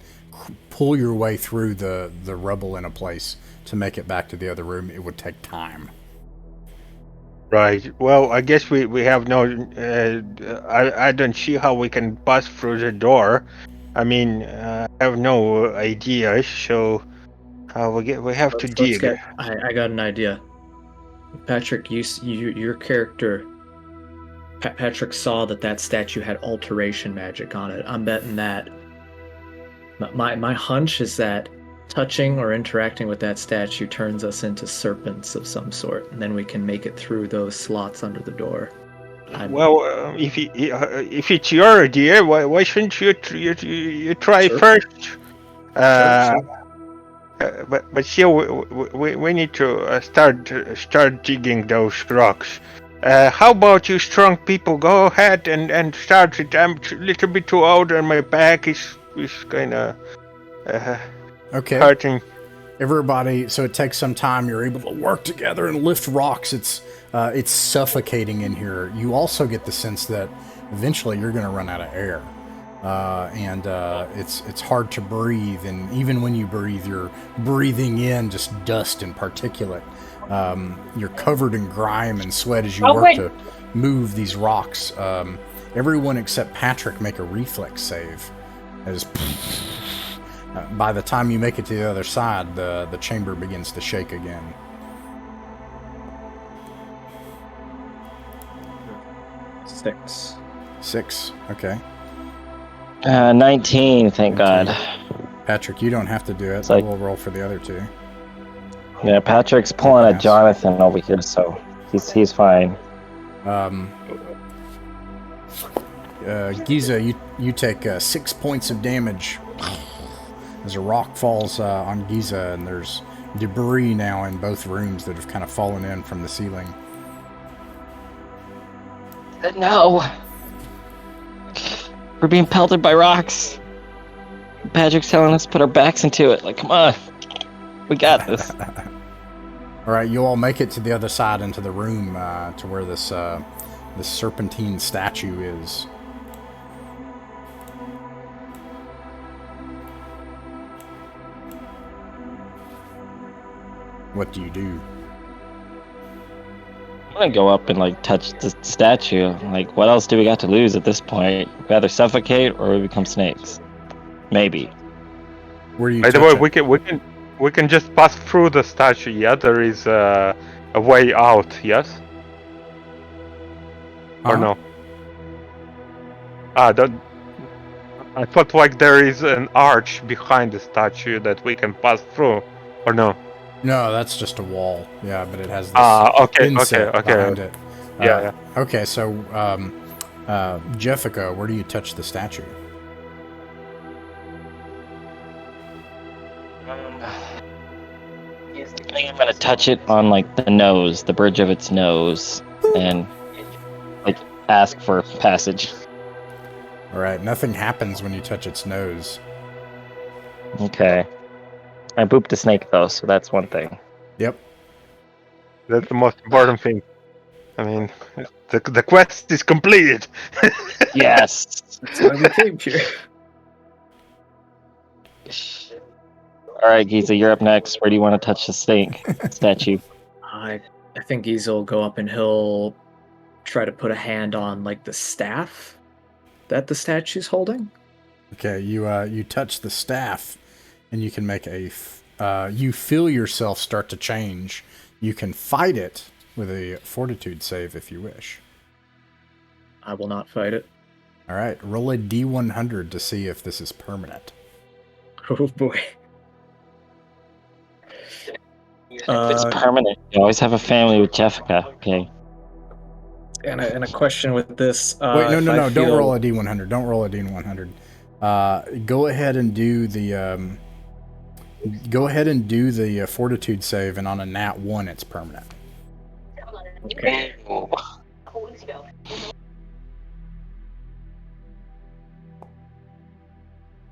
pull your way through the rubble in a place to make it back to the other room. It would take time. Right. Well, I guess we have no. I don't see how we can pass through the door. I mean, I have no idea. So, we have to dig. I got an idea. Patrick, your character. Patrick saw that statue had alteration magic on it. I'm betting that. My hunch is that touching or interacting with that statue turns us into serpents of some sort, and then we can make it through those slots under the door. Well, if it's your idea, why shouldn't you try Sure. first? Sure. But still, we need to start digging those rocks. How about you strong people go ahead and start it? I'm a little bit too old and my back is kind of hurting. Everybody, so it takes some time. You're able to work together and lift rocks. It's suffocating in here. You also get the sense that eventually you're going to run out of air, and it's hard to breathe. And even when you breathe, you're breathing in just dust and particulate. You're covered in grime and sweat as you work to move these rocks. Everyone except Patrick make a reflex save. As by the time you make it to the other side, the chamber begins to shake again. Six. Okay. 19, thank God. Patrick, you don't have to do it. Like, we'll roll for the other two. Yeah, Patrick's pulling a Jonathan over here, so he's fine. Giza, you take 6 points of damage as a rock falls on Giza, and there's debris now in both rooms that have kind of fallen in from the ceiling. No! We're being pelted by rocks. Patrick's telling us to put our backs into it. Like, come on. We got this. All right, you all make it to the other side into the room to where this serpentine statue is. What do you do? I'm gonna go up and touch the statue. Like, what else do we got to lose at this point? We either suffocate or we become snakes. Maybe. Where do you? By the way, we can just pass through the statue. Yeah, there is a way out. Yes. Or no? I thought there is an arch behind the statue that we can pass through, or no? No, that's just a wall. Yeah, but it has this okay. behind it. Yeah. Okay, so Jessica, where do you touch the statue? I think I'm gonna touch it on the nose, the bridge of its nose, and ask for passage. All right, nothing happens when you touch its nose. Okay. I booped a snake though, so that's one thing. Yep. That's the most important thing. I mean, the quest is completed. Yes. That's why we came here. All right, Giza, you're up next. Where do you want to touch the snake statue? I think Giza will go up and he'll try to put a hand on like the staff that the statue's holding. Okay, you touch the staff, and you can make you feel yourself start to change. You can fight it with a fortitude save if you wish. I will not fight it. All right, roll a d100 to see if this is permanent. Oh boy. If it's permanent, you always have a family with Jessica. Okay. And a question with this. Wait, no. Don't roll a d100. Don't roll a d100. Go ahead and do the fortitude save, and on a nat 1, it's permanent. Okay.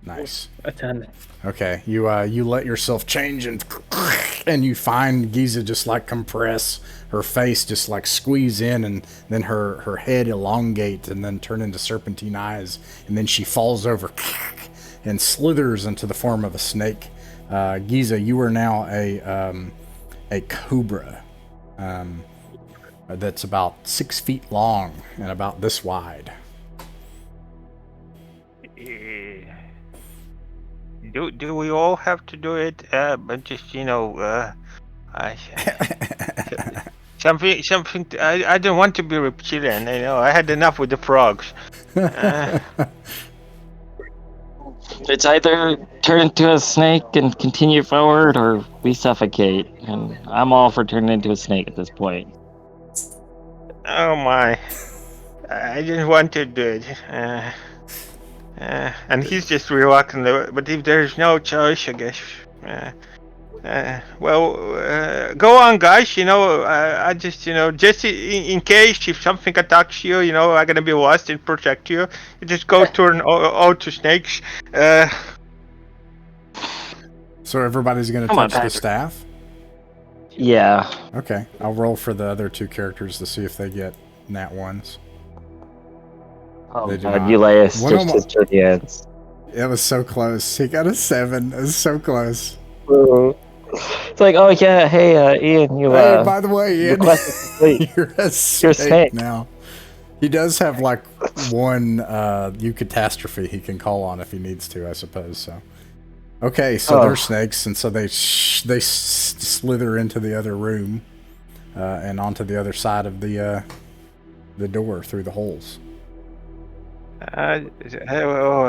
Nice. A 10. Okay, you let yourself change, and you find Giza just like compress, her face just like squeeze in, and then her head elongate and then turn into serpentine eyes, and then she falls over and slithers into the form of a snake. Giza, you are now a cobra that's about 6 feet long and about this wide. Do we all have to do it? But just something. I don't want to be reptilian. I had enough with the frogs. It's either turn into a snake and continue forward, or we suffocate. And I'm all for turning into a snake at this point. Oh my! I didn't want to do it. And he's just reluctant. But if there's no choice, I guess. Go on, guys. I just, just in case if something attacks you, I'm gonna be lost and protect you. You just go turn all to snakes. So everybody's gonna touch the staff? Yeah. Okay, I'll roll for the other two characters to see if they get nat 1s. Oh god, Ulysses stretched his hands. It was so close. He got a 7. It was so close. It's like, oh yeah, hey Ian, hey, by the way, Ian, you're a snake now. He does have like one catastrophe he can call on if he needs to, I suppose. So, okay, so they're snakes, and so they slither into the other room and onto the other side of the door through the holes. I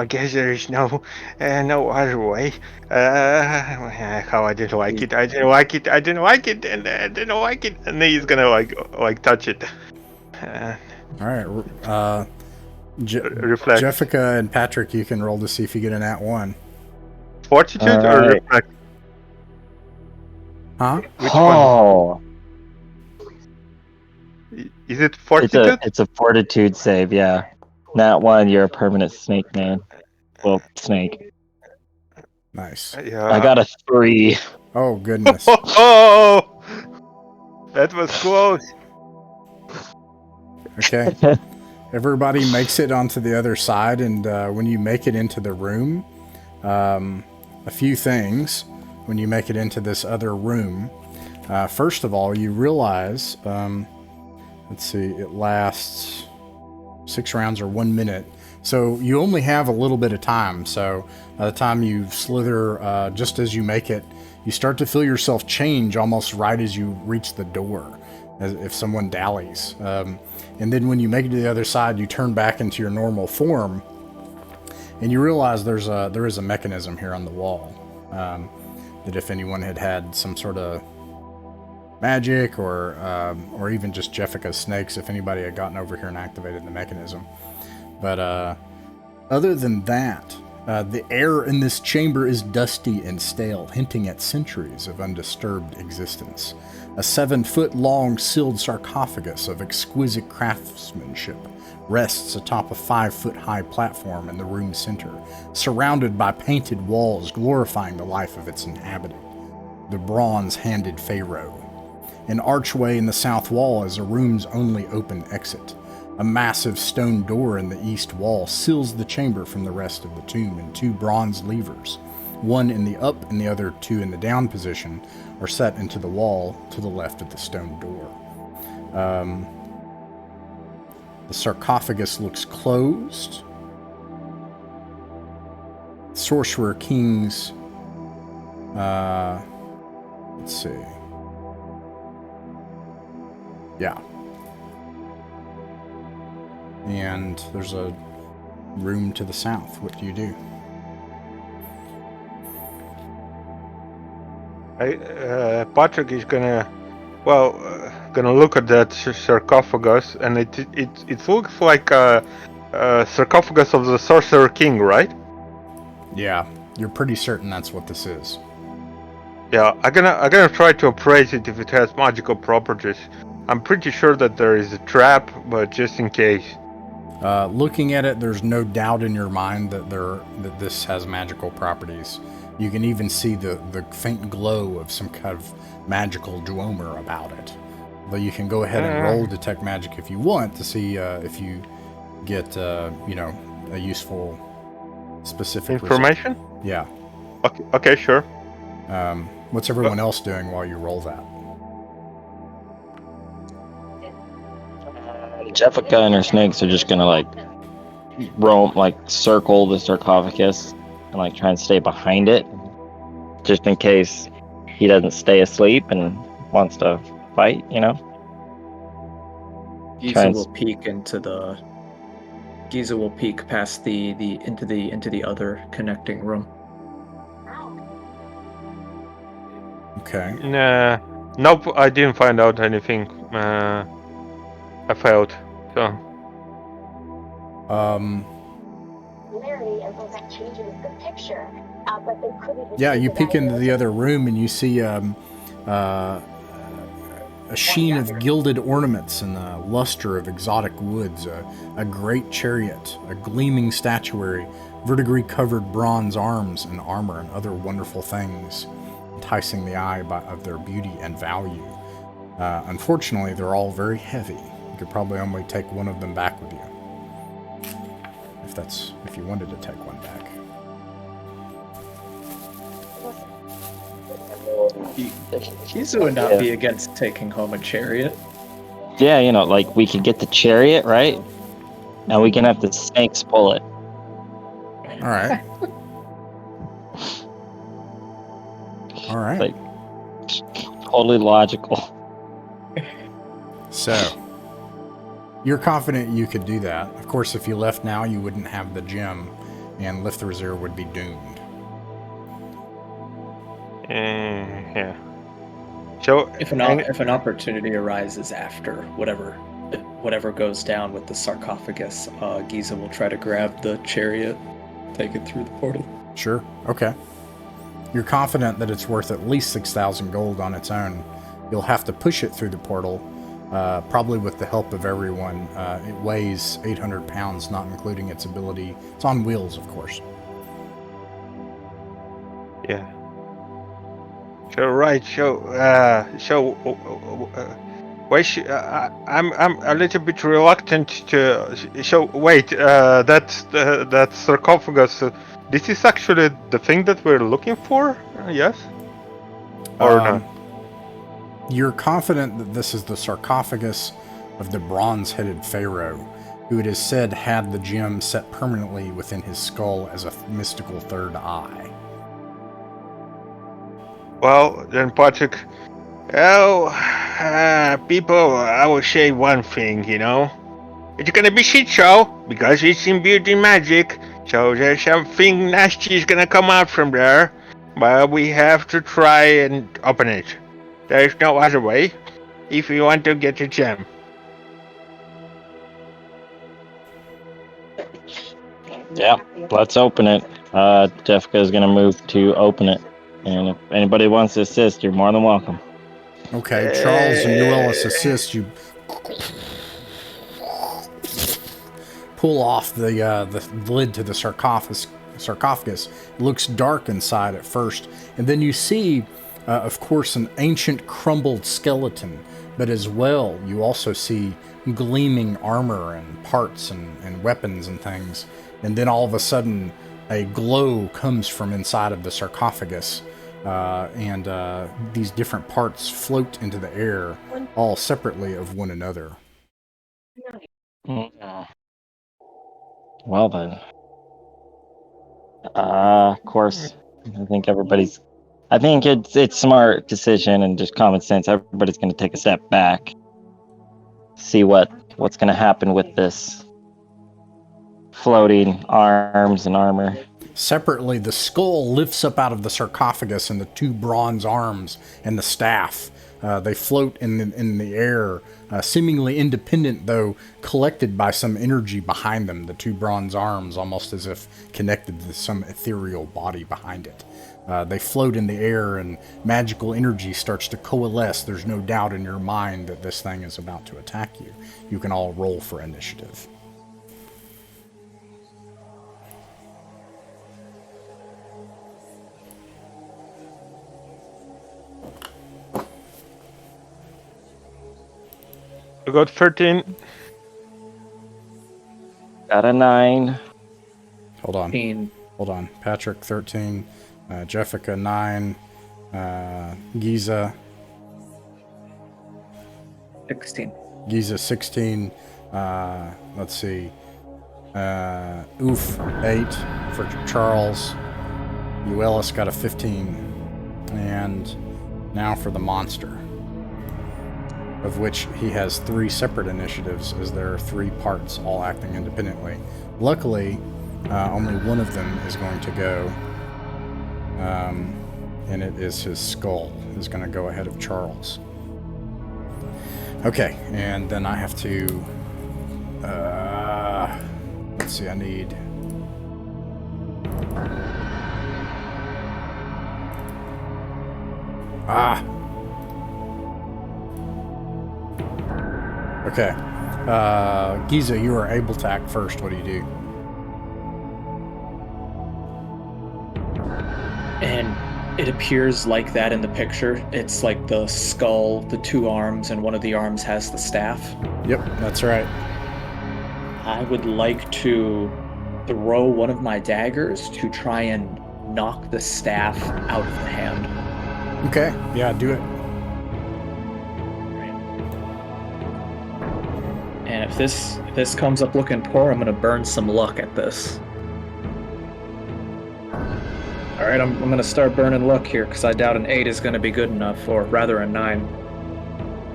guess there is no other way. How I didn't like it, and I didn't like it, and he's gonna like touch it. All right, reflect. Jessica and Patrick, you can roll to see if you get an nat 1. Fortitude or reflect? Huh? Which one? Is it fortitude? It's a fortitude save, yeah. Nat 1, you're a permanent snake man. Well, snake. Nice. Yeah. I got a 3. Oh, goodness. Oh! That was close. Okay. Everybody makes it onto the other side, and when you make it into the room, a few things. When you make it into this other room, first of all, you realize, let's see, it lasts 6 rounds or 1 minute. So you only have a little bit of time. So by the time you slither, just as you make it, you start to feel yourself change almost right as you reach the door, as if someone dallies. And then when you make it to the other side, you turn back into your normal form, and you realize there is a mechanism here on the wall, that if anyone had some sort of magic or even just Jessica's snakes, if anybody had gotten over here and activated the mechanism. But other than that, the air in this chamber is dusty and stale, hinting at centuries of undisturbed existence. A 7-foot-long sealed sarcophagus of exquisite craftsmanship rests atop a 5-foot-high platform in the room's center, surrounded by painted walls glorifying the life of its inhabitant, the Bronze Headed Pharoah. An archway in the south wall is a room's only open exit. A massive stone door in the east wall seals the chamber from the rest of the tomb, and 2 bronze levers, one in the up and the other 2 in the down position, are set into the wall to the left of the stone door. The sarcophagus looks closed. Sorcerer King's... let's see. Yeah. And there's a room to the south. What do you do? Patrick is gonna look at that sarcophagus, and it looks like a sarcophagus of the Sorcerer King, right? Yeah, you're pretty certain that's what this is. Yeah, I'm gonna try to appraise it if it has magical properties. I'm pretty sure that there is a trap, but just in case. Looking at it, there's no doubt in your mind that this has magical properties. You can even see the faint glow of some kind of magical duomer about it. Though you can go ahead and roll detect magic if you want to see if you get a useful specific information. Result. Yeah. Okay, sure. What's everyone else doing while you roll that? Jessica and her snakes are just gonna roam, circle the sarcophagus and try and stay behind it, just in case he doesn't stay asleep and wants to fight. Giza will peek past into the other connecting room. Okay. Nope, I didn't find out anything. I failed. So. Yeah, you peek into the other room and you see a sheen of gilded ornaments and the luster of exotic woods, a great chariot, a gleaming statuary, verdigris-covered bronze arms and armor, and other wonderful things, enticing the eye of their beauty and value. Unfortunately, they're all very heavy. You could probably only take one of them back with you, if you wanted to take one back. Giza would not be against taking home a chariot. Yeah, we could get the chariot, right? Now we can have the snakes pull it. All right. All right. Totally logical. So, you're confident you could do that. Of course, if you left now, you wouldn't have the gem, and Lift the Reserve would be doomed. Yeah. So, if an opportunity arises after whatever goes down with the sarcophagus, Giza will try to grab the chariot, take it through the portal. Sure. Okay. You're confident that it's worth at least 6,000 gold on its own. You'll have to push it through the portal, probably with the help of everyone. It weighs 800 pounds, not including its ability. It's on wheels, of course. Yeah. I'm a little bit reluctant to. So wait, that sarcophagus. This is actually the thing that we're looking for. Yes. Or not? You're confident that this is the sarcophagus of the Bronze Headed Pharoah, who it is said had the gem set permanently within his skull as a mystical third eye. Well, then, Patrick. People, I will say one thing, It's gonna be shit show, because it's imbued in magic, so there's something nasty is gonna come out from there, but we have to try and open it. There's no other way, if you want to get a gem. Yeah, let's open it. Jessica's gonna move to open it, and if anybody wants to assist, you're more than welcome. Okay, Charles and Nuellis assist you. Pull off the lid to the sarcophagus. It looks dark inside at first, and then you see of course, an ancient crumbled skeleton, but as well, you also see gleaming armor and parts and weapons and things. And then all of a sudden, a glow comes from inside of the sarcophagus, and these different parts float into the air, all separately of one another. Well then. Of course, I think it's smart decision and just common sense. Everybody's going to take a step back, see what's going to happen with this floating arms and armor. Separately, the skull lifts up out of the sarcophagus, and the two bronze arms and the staff, they float in the air, seemingly independent, though collected by some energy behind them. The two bronze arms, almost as if connected to some ethereal body behind it. They float in the air, and magical energy starts to coalesce. There's no doubt in your mind that this thing is about to attack you. You can all roll for initiative. I got 13. Got a 9. Hold on. Patrick, 13. Jessica, 9. Giza. 16. Giza, 16. Let's see. Oof, 8 for Charles. Uellis got a 15. And now for the monster, of which he has 3 separate initiatives, as there are 3 parts all acting independently. Luckily, only one of them is going to go, and it is his skull is going to go ahead of Charles. Okay, and then I have to, let's see, I need... Okay. Giza, you are able to act first. What do you do? And it appears like that in the picture. It's like the skull, the 2 arms, and one of the arms has the staff. Yep, that's right. I would like to throw one of my daggers to try and knock the staff out of the hand. Okay, yeah, do it. And if this comes up looking poor, I'm gonna burn some luck at this. All right, I'm gonna start burning luck here because I doubt an 8 is gonna be good enough, or rather a 9.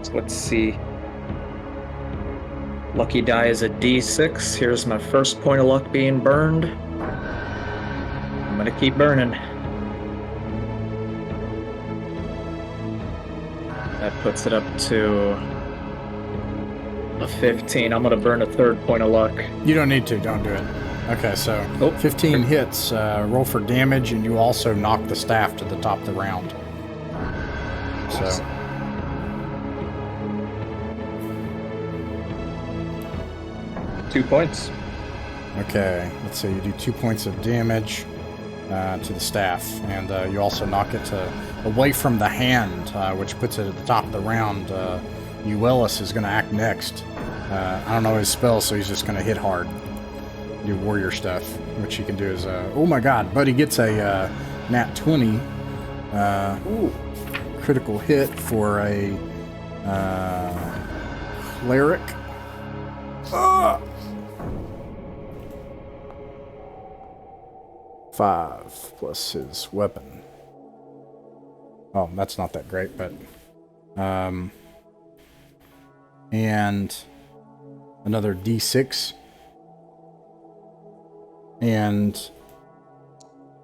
So let's see. Lucky die is a D6. Here's my first point of luck being burned. I'm gonna keep burning. That puts it up to a 15. I'm gonna burn a 3rd point of luck. You don't need to. Don't do it. Okay, so 15 hits. Roll for damage, and you also knock the staff to the top of the round. So. 2 points. Okay, let's see. You do 2 points of damage to the staff, and you also knock it away from the hand, which puts it at the top of the round. Uellis is going to act next. I don't know his spell, so he's just going to hit hard. Do warrior stuff, which he can do is... oh my god, Buddy gets a nat 20 critical hit for a cleric. 5 plus his weapon. Oh, that's not that great, but... and another D6. And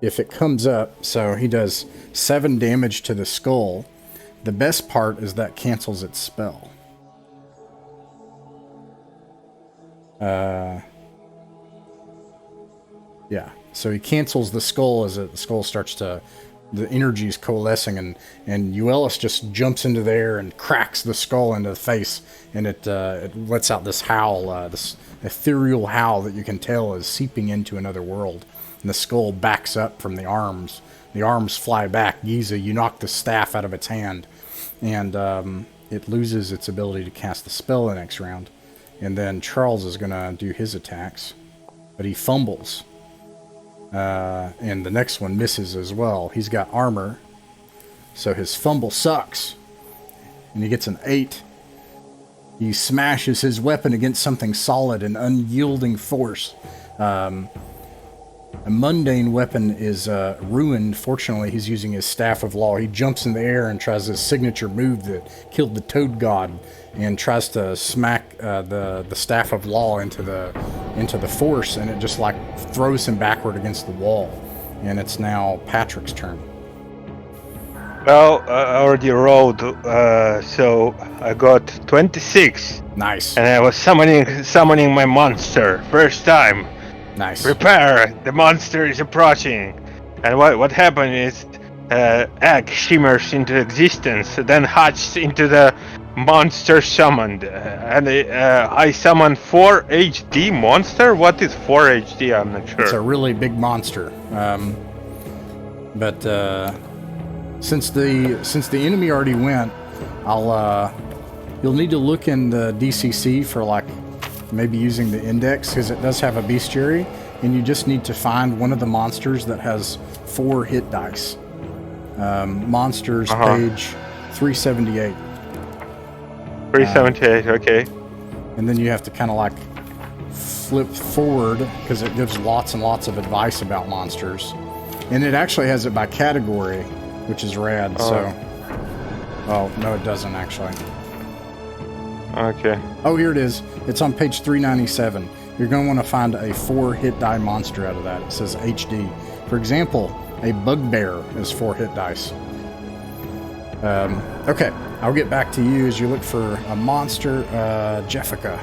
if it comes up, so he does 7 damage to the skull. The best part is that cancels its spell. Yeah, so he cancels the skull as the skull starts to... The energy is coalescing, and Uellis just jumps into the air and cracks the skull into the face, and it lets out this howl, this ethereal howl that you can tell is seeping into another world. And the skull backs up from the arms, The arms fly back. Giza, you knock the staff out of its hand, and it loses its ability to cast the spell the next round. And then Charles is going to do his attacks, but he fumbles. And the next one misses as well. He's got armor, so his fumble sucks. And he gets an 8. He smashes his weapon against something solid and unyielding force. A mundane weapon is ruined. Fortunately, he's using his Staff of Law. He jumps in the air and tries his signature move that killed the Toad God, and tries to smack the Staff of Law into the force, and it just like throws him backward against the wall. And it's now Patrick's turn. Well, I already rolled, so I got 26. Nice. And I was summoning my monster. First time. Nice. Prepare! The monster is approaching. And what happened is, egg shimmers into existence, then hatches into the monster summoned. And I summoned 4 HD monster? What is 4 HD? I'm not sure. It's a really big monster. But since the enemy already went, you'll need to look in the DCC for like maybe using the index, because it does have a bestiary, and you just need to find one of the monsters that has 4 hit dice. Monsters, page 378. 378, okay. And then you have to kind of like flip forward, because it gives lots and lots of advice about monsters. And it actually has it by category, which is rad, so... Oh, no, it doesn't actually. Okay. Oh, here it is. It's on page 397. You're going to want to find a 4 hit die monster out of that. It says HD. For example, a bugbear is 4 hit dice. Okay, I'll get back to you as you look for a monster. Jeffica.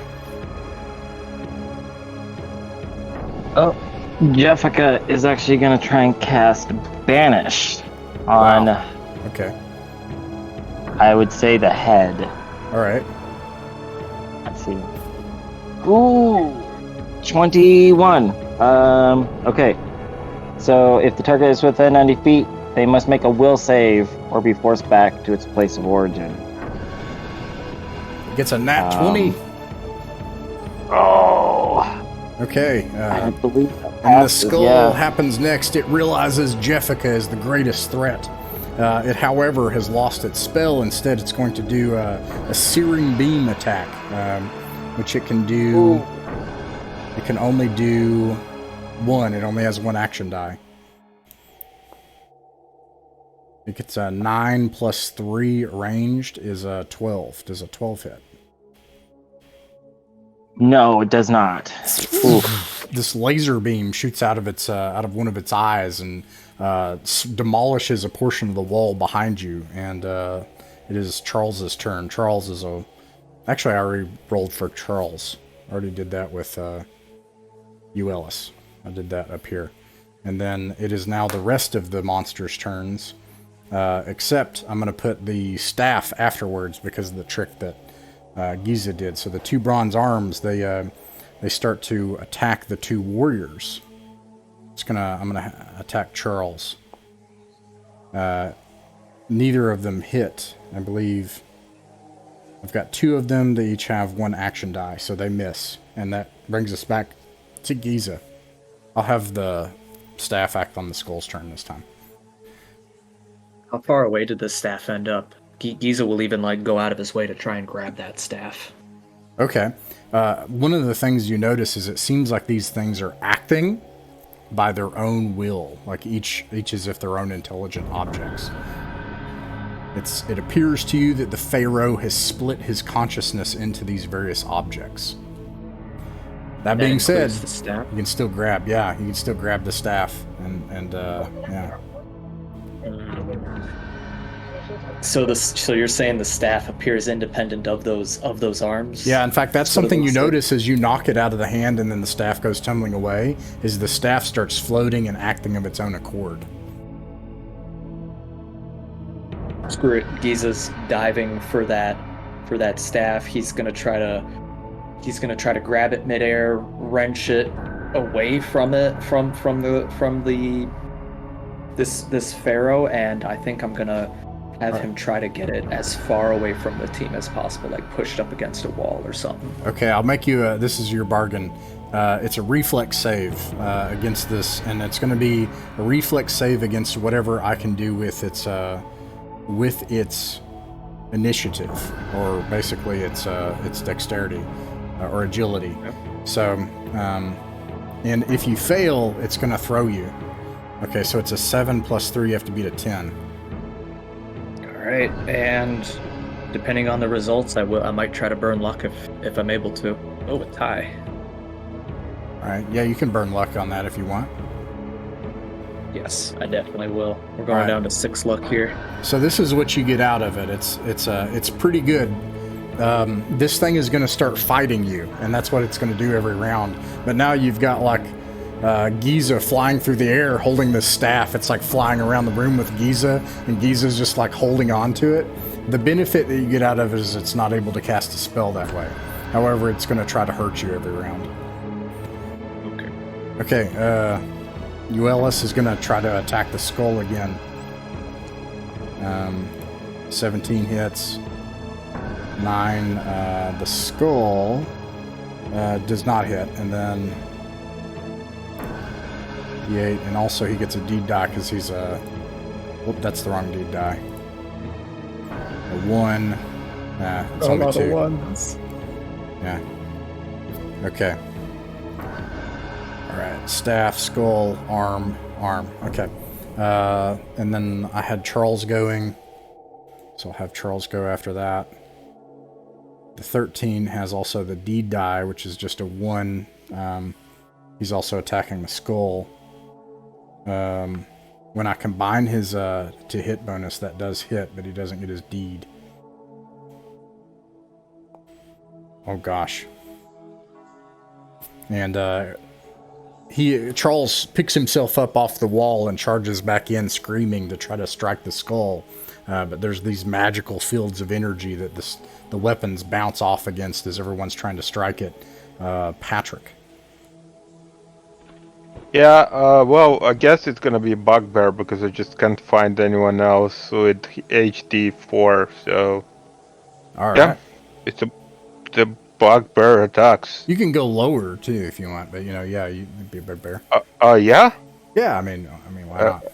Oh, Jeffica is actually going to try and cast Banish on, Okay. I would say, the head. All right. Let's see. Ooh, 21. Okay. So if the target is within 90 feet, they must make a will save or be forced back to its place of origin. It gets a nat 20. Oh. Okay. I believe that And the passes, skull yeah. happens next. It realizes Jeffica is the greatest threat. It, however, has lost its spell. Instead, it's going to do a Searing Beam attack, which it can do. Ooh. It can only do 1. It only has 1 action die. It gets a 9 plus 3 ranged is a 12. Does a 12 hit? No, it does not. Ooh. This laser beam shoots out of one of its eyes and demolishes a portion of the wall behind you. And it is Charles's turn. Charles is actually, I already rolled for Charles. I already did that with you, Ellis. I did that up here. And then it is now the rest of the monsters' turns. Except I'm going to put the staff afterwards because of the trick that Giza did. So the 2 bronze arms, they start to attack the 2 warriors. I'm gonna attack Charles. Neither of them hit. I believe I've got 2 of them. They each have 1 action die, so they miss, and that brings us back to Giza. I'll have the staff act on the skull's turn this time. How far away did the staff end up? Giza will even go out of his way to try and grab that staff. Okay. One of the things you notice is it seems like these things are acting by their own will, like each as if their own intelligent objects. It appears to you that the Pharaoh has split his consciousness into these various objects. That being said, the staff? you can still grab the staff and yeah. So you're saying the staff appears independent of those arms? Yeah, in fact, that's something you notice as you knock it out of the hand and then the staff goes tumbling away, is the staff starts floating and acting of its own accord. Screw it. Giza's diving for that staff. He's gonna try to grab it midair, wrench it away from the this Pharaoh, and I think I'm gonna have him try to get it as far away from the team as possible, like pushed up against a wall or something. Okay, I'll make you. This is your bargain. It's a reflex save against this, and it's going to be a reflex save against whatever I can do with its initiative, or basically its dexterity or agility. Yep. So, and if you fail, it's going to throw you. Okay, so it's a 7 plus 3. You have to beat a 10. All right, and depending on the results, I might try to burn luck if I'm able to. Oh, a tie. All right, yeah, you can burn luck on that if you want. Yes, I definitely will. We're going down to 6 luck here. So this is what you get out of it. It's pretty good. This thing is going to start fighting you, and that's what it's going to do every round. But now you've got like Giza flying through the air holding this staff. It's like flying around the room with Giza, and Giza's just like holding on to it. The benefit that you get out of it is it's not able to cast a spell that way. However, it's going to try to hurt you every round. Okay, Uelis is going to try to attack the skull again. 17 hits. 9. The skull does not hit. And then the 8. And also he gets a deed die because he's a... Whoop, that's the wrong deed die. A 1. Nah, it's only 2. Ones. Yeah. Okay. Alright, staff, skull, arm. Okay. And then I had Charles going. So I'll have Charles go after that. The 13 has also the deed die, which is just a 1. He's also attacking the skull. When I combine his to hit bonus, that does hit, but he doesn't get his deed. Oh gosh. And Charles picks himself up off the wall and charges back in, screaming to try to strike the skull. But there's these magical fields of energy that the weapons bounce off against as everyone's trying to strike it. Patrick. Yeah, well, I guess it's gonna be a bugbear because I just can't find anyone else with HD 4, so... Alright. Yeah, it's the bugbear attacks. You can go lower, too, if you want, but, yeah, you'd be a bugbear. Yeah? Yeah, I mean, why not,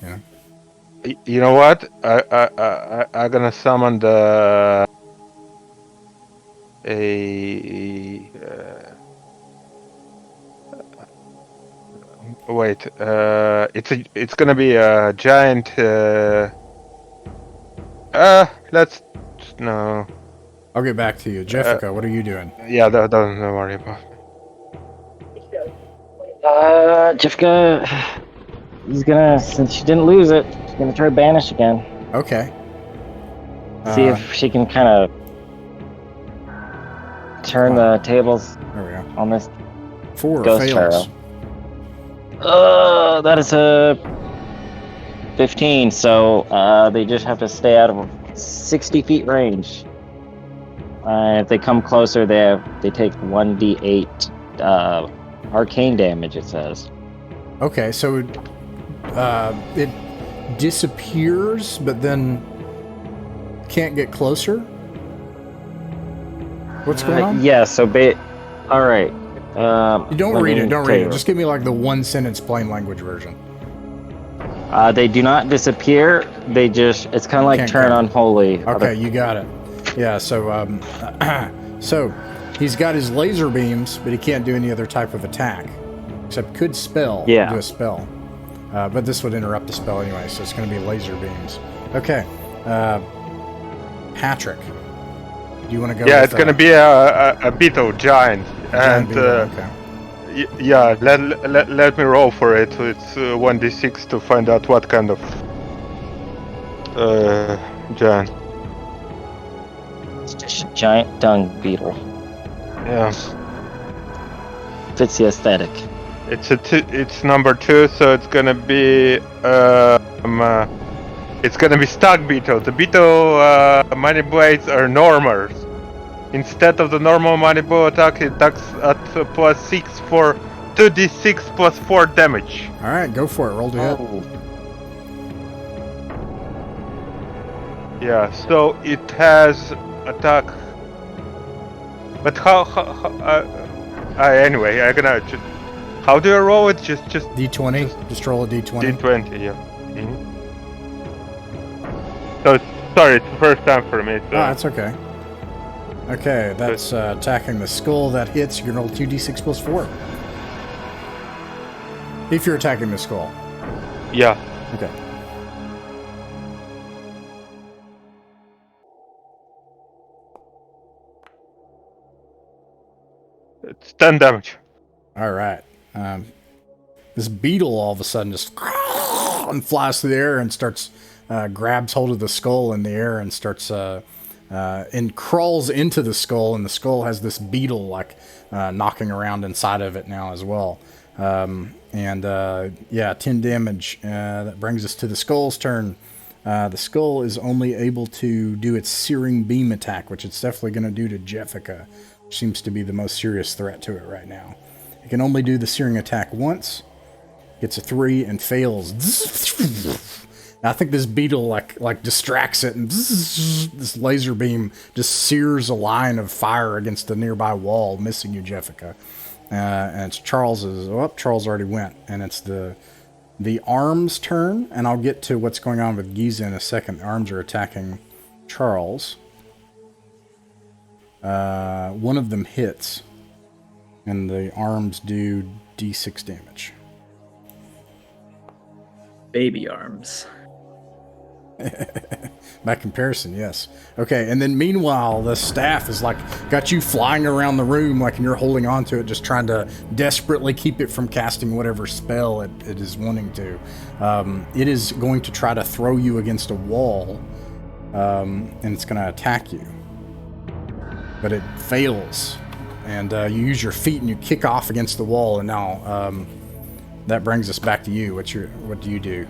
You know what? I'm gonna summon the... Wait, it's gonna be a giant. No. I'll get back to you, Jessica. What are you doing? Yeah, don't worry about it. Jeffka, he's gonna, since she didn't lose it, she's gonna try banish again. Okay. See if she can kind of turn the tables There we go. on this 4 ghost fails. Pharaoh. That is a 15, so they just have to stay out of 60 feet range. If they come closer, they take 1d8 arcane damage, it says. Okay, so it disappears, but then can't get closer? What's going on? Yeah, so all right. Don't read it. Just give me like the 1-sentence plain language version. They do not disappear. They just, it's kind of like turn unholy. Okay, you got it. Yeah, so so he's got his laser beams, but he can't do any other type of attack. Except could do a spell. But this would interrupt the spell anyway, so it's going to be laser beams. Okay. Patrick, do you want to go? Yeah, it's going to be a beetle giant. And okay. Yeah, let me roll for it. It's 1d6 to find out what kind of giant. It's just a giant dung beetle. Yeah. Fits the aesthetic. It's number 2, so it's gonna be stag beetle. The beetle money blades are normals. Instead of the normal money blow attack, it attacks at +6 for 2d6 +4 damage. All right, go for it. Roll to hit. Yeah, so it has attack. But anyway, I'm gonna just. How do I roll it? Just D20. Just roll a D20. D20, yeah. So, sorry, it's the first time for me. So. Oh, that's okay. Okay, that's attacking the skull. That hits. You can roll 2d6 plus 4. If you're attacking the skull. Yeah. Okay. It's 10 damage. All right. This beetle all of a sudden just and flies through the air and starts grabs hold of the skull in the air and starts and crawls into the skull, and the skull has this beetle like knocking around inside of it now as well. 10 damage. That brings us to the skull's turn. The skull is only able to do its searing beam attack, which it's definitely going to do to Jeffica, which seems to be the most serious threat to it right now. It can only do the searing attack once. Gets a 3 and fails. I think this beetle like distracts it, and this laser beam just sears a line of fire against the nearby wall, missing you, Jeffica. And it's Charles's. Oh, Charles already went, and it's the arms' turn. And I'll get to what's going on with Giza in a second. The arms are attacking Charles. One of them hits, and the arms do d6 damage. Baby arms. By comparison, yes. Okay, and then meanwhile, the staff is like got you flying around the room like, and you're holding on to it, just trying to desperately keep it from casting whatever spell it is wanting to. It is going to try to throw you against a wall, and it's going to attack you. But it fails, and you use your feet and you kick off against the wall, and now that brings us back to you. What do you do?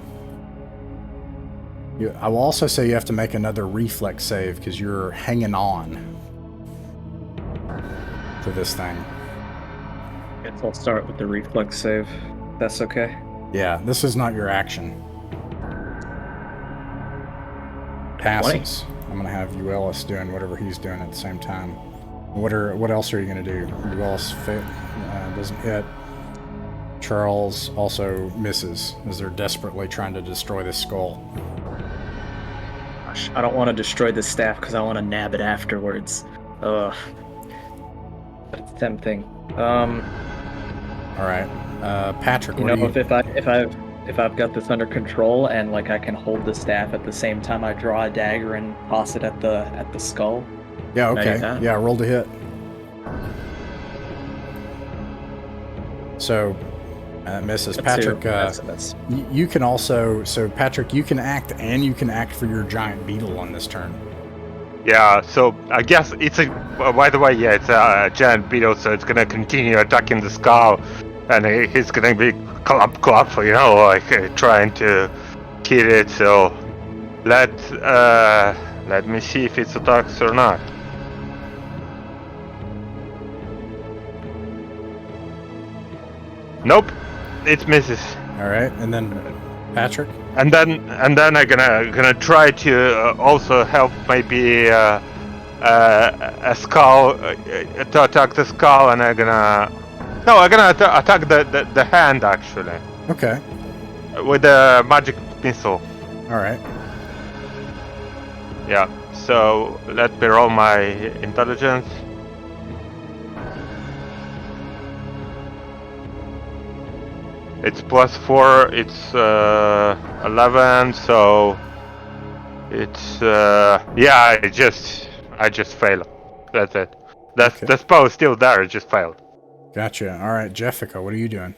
I will also say you have to make another reflex save because you're hanging on to this thing. Guess I'll start with the reflex save. That's okay. Yeah, this is not your action. Passes. 20. I'm gonna have Uellis doing whatever he's doing at the same time. What else are you gonna do? Uellis doesn't hit. Charles also misses as they're desperately trying to destroy this skull. Gosh, I don't want to destroy the staff because I want to nab it afterwards. Ugh. But it's tempting. All right, Patrick. You know, if I've got this under control and like I can hold the staff at the same time I draw a dagger and toss it at the skull. Yeah. Okay. Yeah. Roll to hit. So. Misses. Patrick, you can also... So, Patrick, you can act, and you can act for your giant beetle on this turn. Yeah, so I guess it's a... by the way, yeah, it's a giant beetle, so it's gonna continue attacking the skull, and he's gonna be clump, you know, like trying to kill it, so... Let me see if it attacks or not. Nope. It misses. All right, and then Patrick. And then I'm gonna try to also help maybe a skull to attack the skull, and I'm gonna attack the hand actually. Okay. With a magic missile. All right. Yeah. So let me roll my intelligence. It's +4, it's 11, so it's yeah, I just failed. That's it. The spell is still there, it just failed. Gotcha. All right, Jeffica, what are you doing?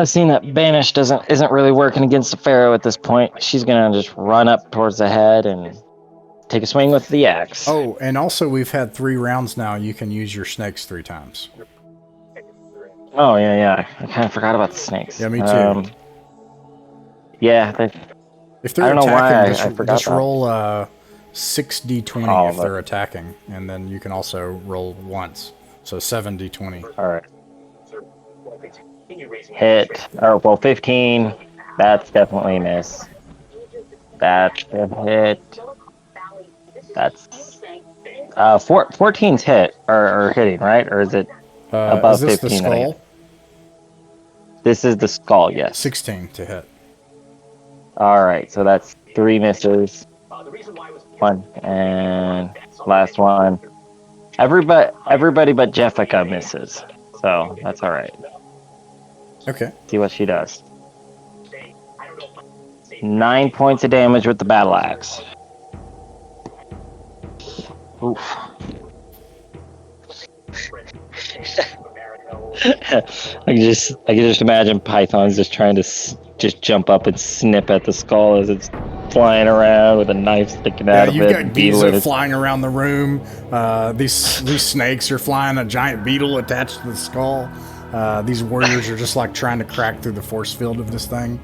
Seeing that banish isn't really working against the Pharaoh at this point, she's gonna just run up towards the head and take a swing with the axe. Oh, and also we've had 3 rounds now. You can use your snakes 3 times. Oh, yeah. I kind of forgot about the snakes. Yeah, me too. Yeah. If they're attacking, just roll 6d20 if they're attacking, and then you can also roll once. So 7d20. All right. Hit. Oh, well, 15. That's definitely a miss. That's a hit. That's 14's hit or hitting, right? Or is it above is this 15? the skull? This is the skull, yes. 16 to hit. All right, so that's 3 misses. 1 and last one. Everybody but Jessica misses, so that's all right. Okay. See what she does. 9 points of damage with the battle axe. Oof. I can just imagine pythons just trying to just jump up and snip at the skull as it's flying around with a knife sticking out of it. You've got beetle Giza flying around the room. These snakes are flying. A giant beetle attached to the skull. These warriors are just like trying to crack through the force field of this thing.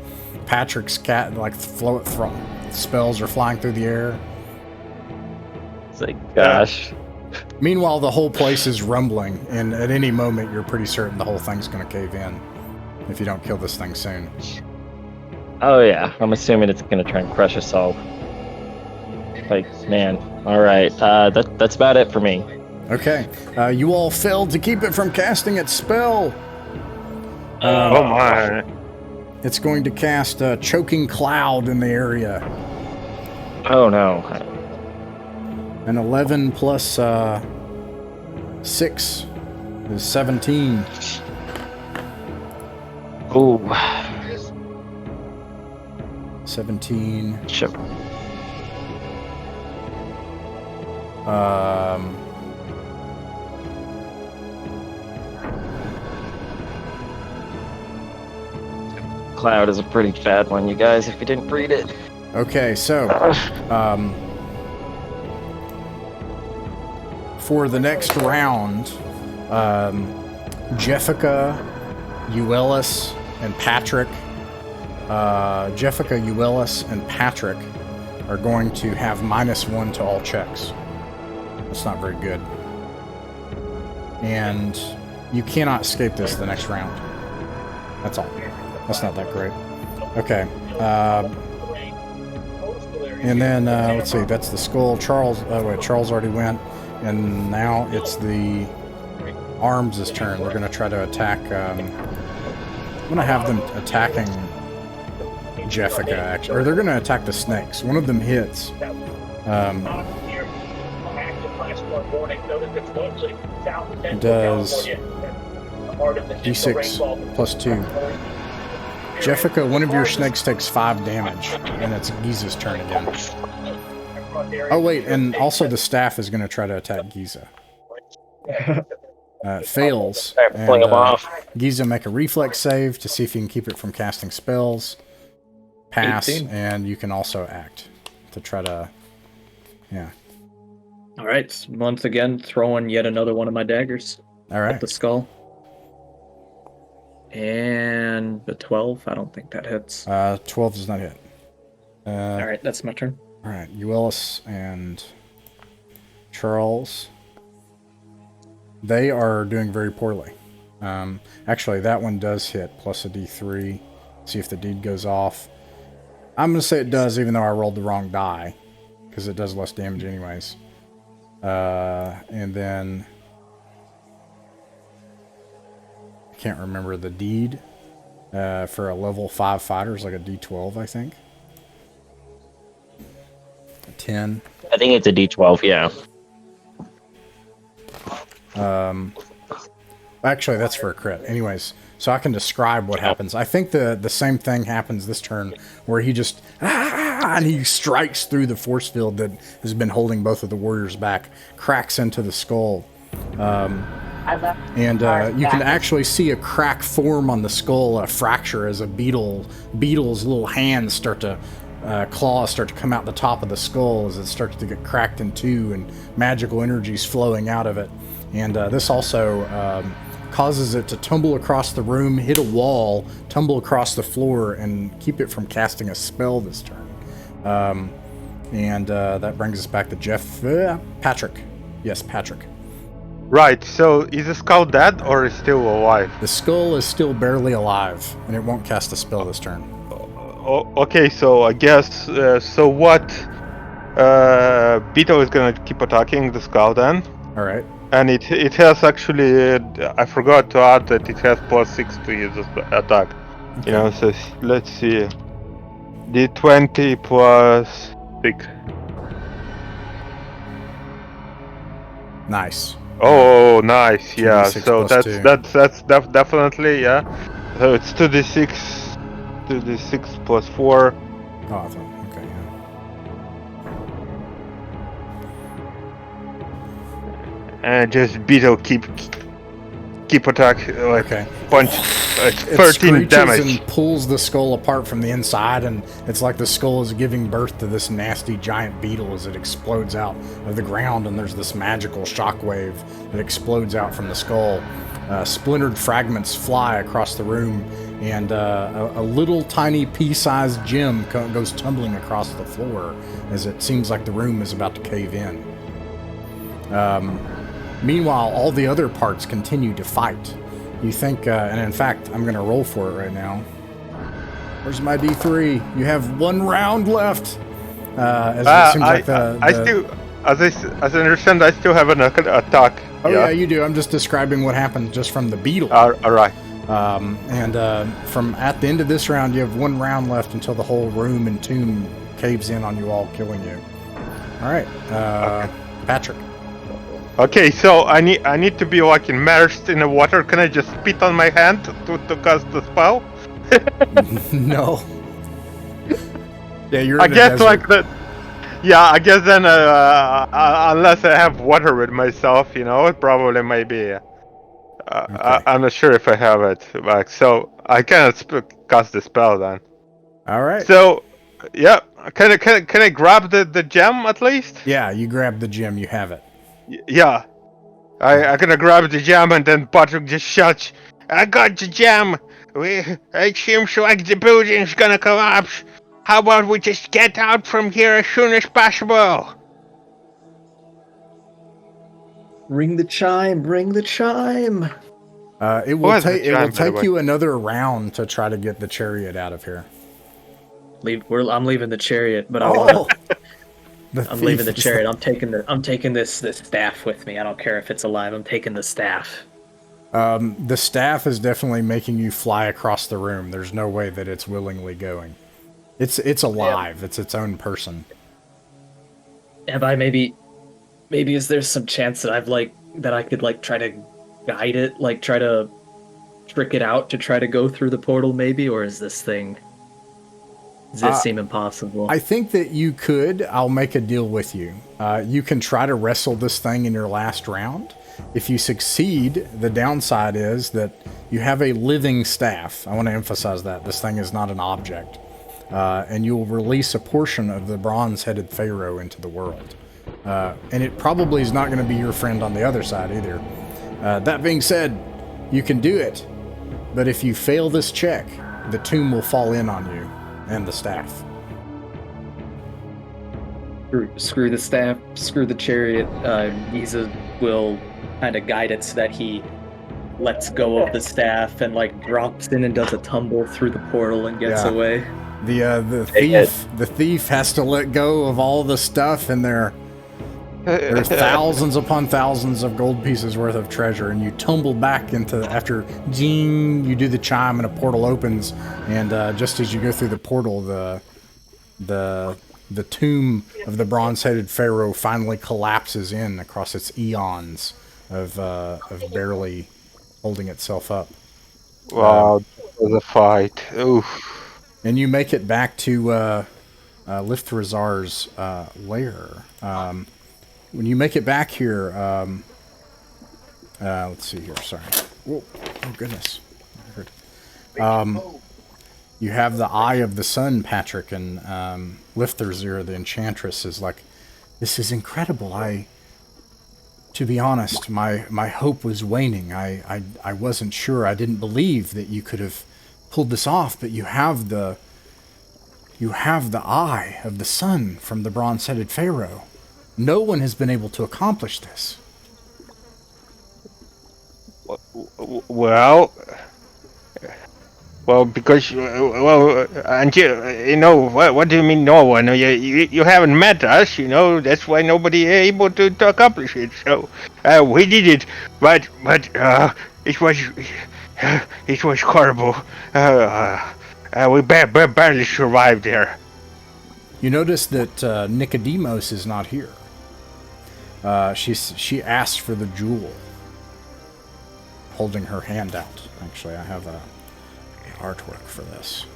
Patrick's cat spells are flying through the air. It's like, gosh. Meanwhile, the whole place is rumbling, and at any moment, you're pretty certain the whole thing's going to cave in if you don't kill this thing soon. Oh yeah, I'm assuming it's going to try and crush us all. Like, man. All right, that's about it for me. Okay, you all failed to keep it from casting its spell. Oh my. It's going to cast a choking cloud in the area. Oh no. An 11 plus 6 is 17. Ooh. 17. Sure. Cloud is a pretty bad one, you guys, if you didn't read it. Okay, so for the next round, Jessica, Euelis, and Patrick. Jessica, Euelis, and Patrick are going to have -1 to all checks. That's not very good. And you cannot escape this the next round. That's all. That's not that great. Okay. And then, let's see, that's the skull. Charles already went. And now it's the arms' turn. We're going to try to attack. I'm going to have them attacking Jessica, actually. Or they're going to attack the snakes. One of them hits. Does D6 plus 2. Jessica, one of your snakes takes 5 damage, and it's Giza's turn again. Oh wait, and also the staff is going to try to attack Giza. It fails. Fling him off. Giza, make a reflex save to see if you can keep it from casting spells. Pass, 18. and you can also act to try to, yeah. All right, once again, throwing yet another one of my daggers All right. at the skull. And the 12, I don't think that hits. 12 does not hit. All right, that's my turn. All right, Euelis and Charles. They are doing very poorly. Actually, that one does hit, plus a D3. See if the deed goes off. I'm going to say it does, even though I rolled the wrong die, because it does less damage anyways. And then I can't remember the deed for a level 5 fighter is like a D12, I think. 10. I think it's a D12, yeah. Actually, that's for a crit. Anyways, so I can describe what happens. I think the same thing happens this turn, where he just and he strikes through the force field that has been holding both of the warriors back, cracks into the skull, and you can actually see a crack form on the skull, a fracture as a beetle's little hands start to. Claws start to come out the top of the skull as it starts to get cracked in two, and magical energies flowing out of it. And this also causes it to tumble across the room, hit a wall, tumble across the floor, and keep it from casting a spell this turn. And that brings us back to Patrick. Yes, Patrick. Right, so is the skull dead or is still alive? The skull is still barely alive, and it won't cast a spell this turn. Okay, so I guess so. What? Beetle is gonna keep attacking the skull then, All right. and it has actually. I forgot to add that it has +6 to its attack. Okay. You know, so let's see. D20 +6. Nice. Oh, nice. Yeah. 2d6 So plus 2. that's definitely, yeah. So it's 2d6 +4. Oh, I thought. Okay. Yeah. And just Beetle keep attack, like Okay. punch, It 13 screeches damage. and pulls the skull apart from the inside, and it's like the skull is giving birth to this nasty giant beetle as it explodes out of the ground, and there's this magical shockwave that explodes out from the skull. Splintered fragments fly across the room, and a little tiny pea-sized gem goes tumbling across the floor as it seems like the room is about to cave in. Meanwhile, all the other parts continue to fight. You think, and in fact, I'm going to roll for it right now. Where's my D3? You have 1 round left. As it seems like I still, as I understand, I still have an attack. Oh yeah, you do. I'm just describing what happened just from the beetle. All right. From at the end of this round, you have 1 round left until the whole room and tomb caves in on you all, killing you. All right, okay. Patrick. Okay, so I need to be like immersed in the water. Can I just spit on my hand to cast the spell? No. Yeah, you're. I guess like that. Yeah, I guess then unless I have water with myself, you know, it probably might be. Okay. I'm not sure if I have it. Like, so I cannot cast the spell then. All right. So, yeah, can I grab the gem at least? Yeah, you grab the gem. You have it. Yeah, I'm gonna grab the gem, and then Patrick just shouts, "I got the gem! It seems like the building's gonna collapse. How about we just get out from here as soon as possible?" Ring the chime! Ring the chime! It will take you another round to try to get the chariot out of here. I'm leaving the chariot, but I'm leaving the chariot. I'm taking this staff with me. I don't care if it's alive. I'm taking the staff. The staff is definitely making you fly across the room. There's no way that it's willingly going. It's alive. Yeah. It's its own person. Have I maybe is there some chance that I could try to guide it, like try to trick it out to try to go through the portal maybe, or is this thing? Does it seem impossible? I think that you could. I'll make a deal with you. You can try to wrestle this thing in your last round. If you succeed, the downside is that you have a living staff. I want to emphasize that. This thing is not an object. And you will release a portion of the Bronze Headed Pharoah into the world. And it probably is not going to be your friend on the other side either. That being said, you can do it. But if you fail this check, the tomb will fall in on you. And the staff. Screw the staff, screw the chariot. Giza will kind of guide it so that he lets go of the staff and drops in and does a tumble through the portal and gets away. The thief has to let go of all the stuff, and there's thousands upon thousands of gold pieces worth of treasure, and you tumble back into, after ding, you do the chime and a portal opens, and just as you go through the portal, the tomb of the Bronze-Headed Pharoah finally collapses in across its eons of barely holding itself up. Wow, that was a fight. Oof. And you make it back to Lithrazar's lair. When you make it back here, let's see here, sorry. Whoa. Oh, goodness. You have the Eye of the Sun, Patrick, and Lithrazar, the Enchantress, is like, this is incredible. To be honest, my hope was waning. I wasn't sure. I didn't believe that you could have pulled this off, but you have the Eye of the Sun from the Bronze-Headed Pharoah. No one has been able to accomplish this. Well, Well, because and you know what do you mean no one? You haven't met us, you know. That's why nobody able to accomplish it. So we did it, but it was it was horrible. We barely survived there. You notice that Nicodemus is not here. She asked for the jewel, holding her hand out. Actually, I have a artwork for this.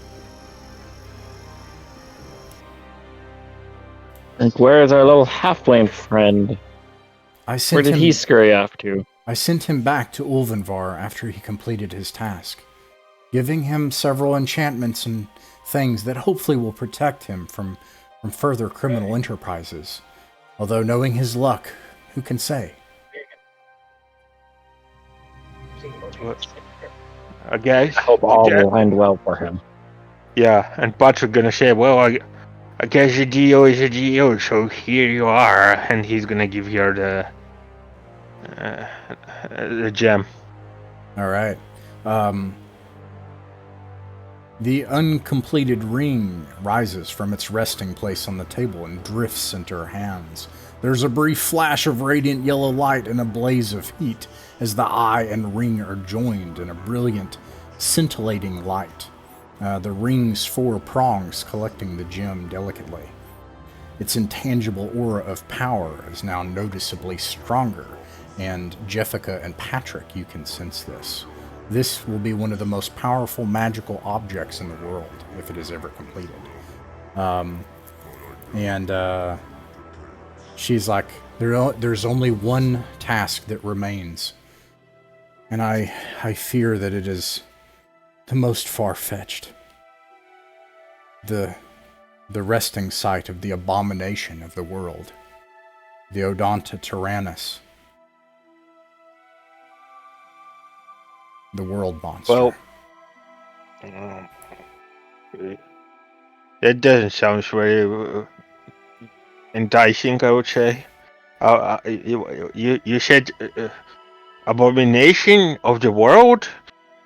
And where is our little halfling friend? Where did he scurry off to? I sent him back to Ulvenvar after he completed his task, giving him several enchantments and things that hopefully will protect him from further criminal enterprises. Although knowing his luck, who can say? I guess. I hope all will end well for him. Yeah, and Patrick gonna say, well, I guess a deal is a deal, so here you are, and he's gonna give her the gem. All right. The uncompleted ring rises from its resting place on the table and drifts into her hands. There's a brief flash of radiant yellow light and a blaze of heat as the eye and ring are joined in a brilliant, scintillating light. The ring's 4 prongs collecting the gem delicately. Its intangible aura of power is now noticeably stronger, and Jessica and Patrick, you can sense this. This will be one of the most powerful magical objects in the world, if it is ever completed. She's like, there's only one task that remains. And I fear that it is the most far-fetched. The resting site of the abomination of the world. The Odonta Tyrannus. The world monster. Well, that doesn't sound very enticing, I would say. You said abomination of the world?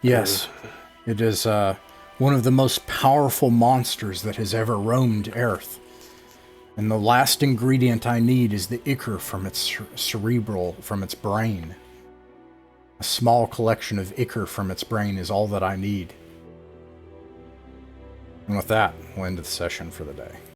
Yes, it is one of the most powerful monsters that has ever roamed Earth. And the last ingredient I need is the ichor from its cerebral, from its brain. A small collection of ichor from its brain is all that I need. And with that, we'll end the session for the day.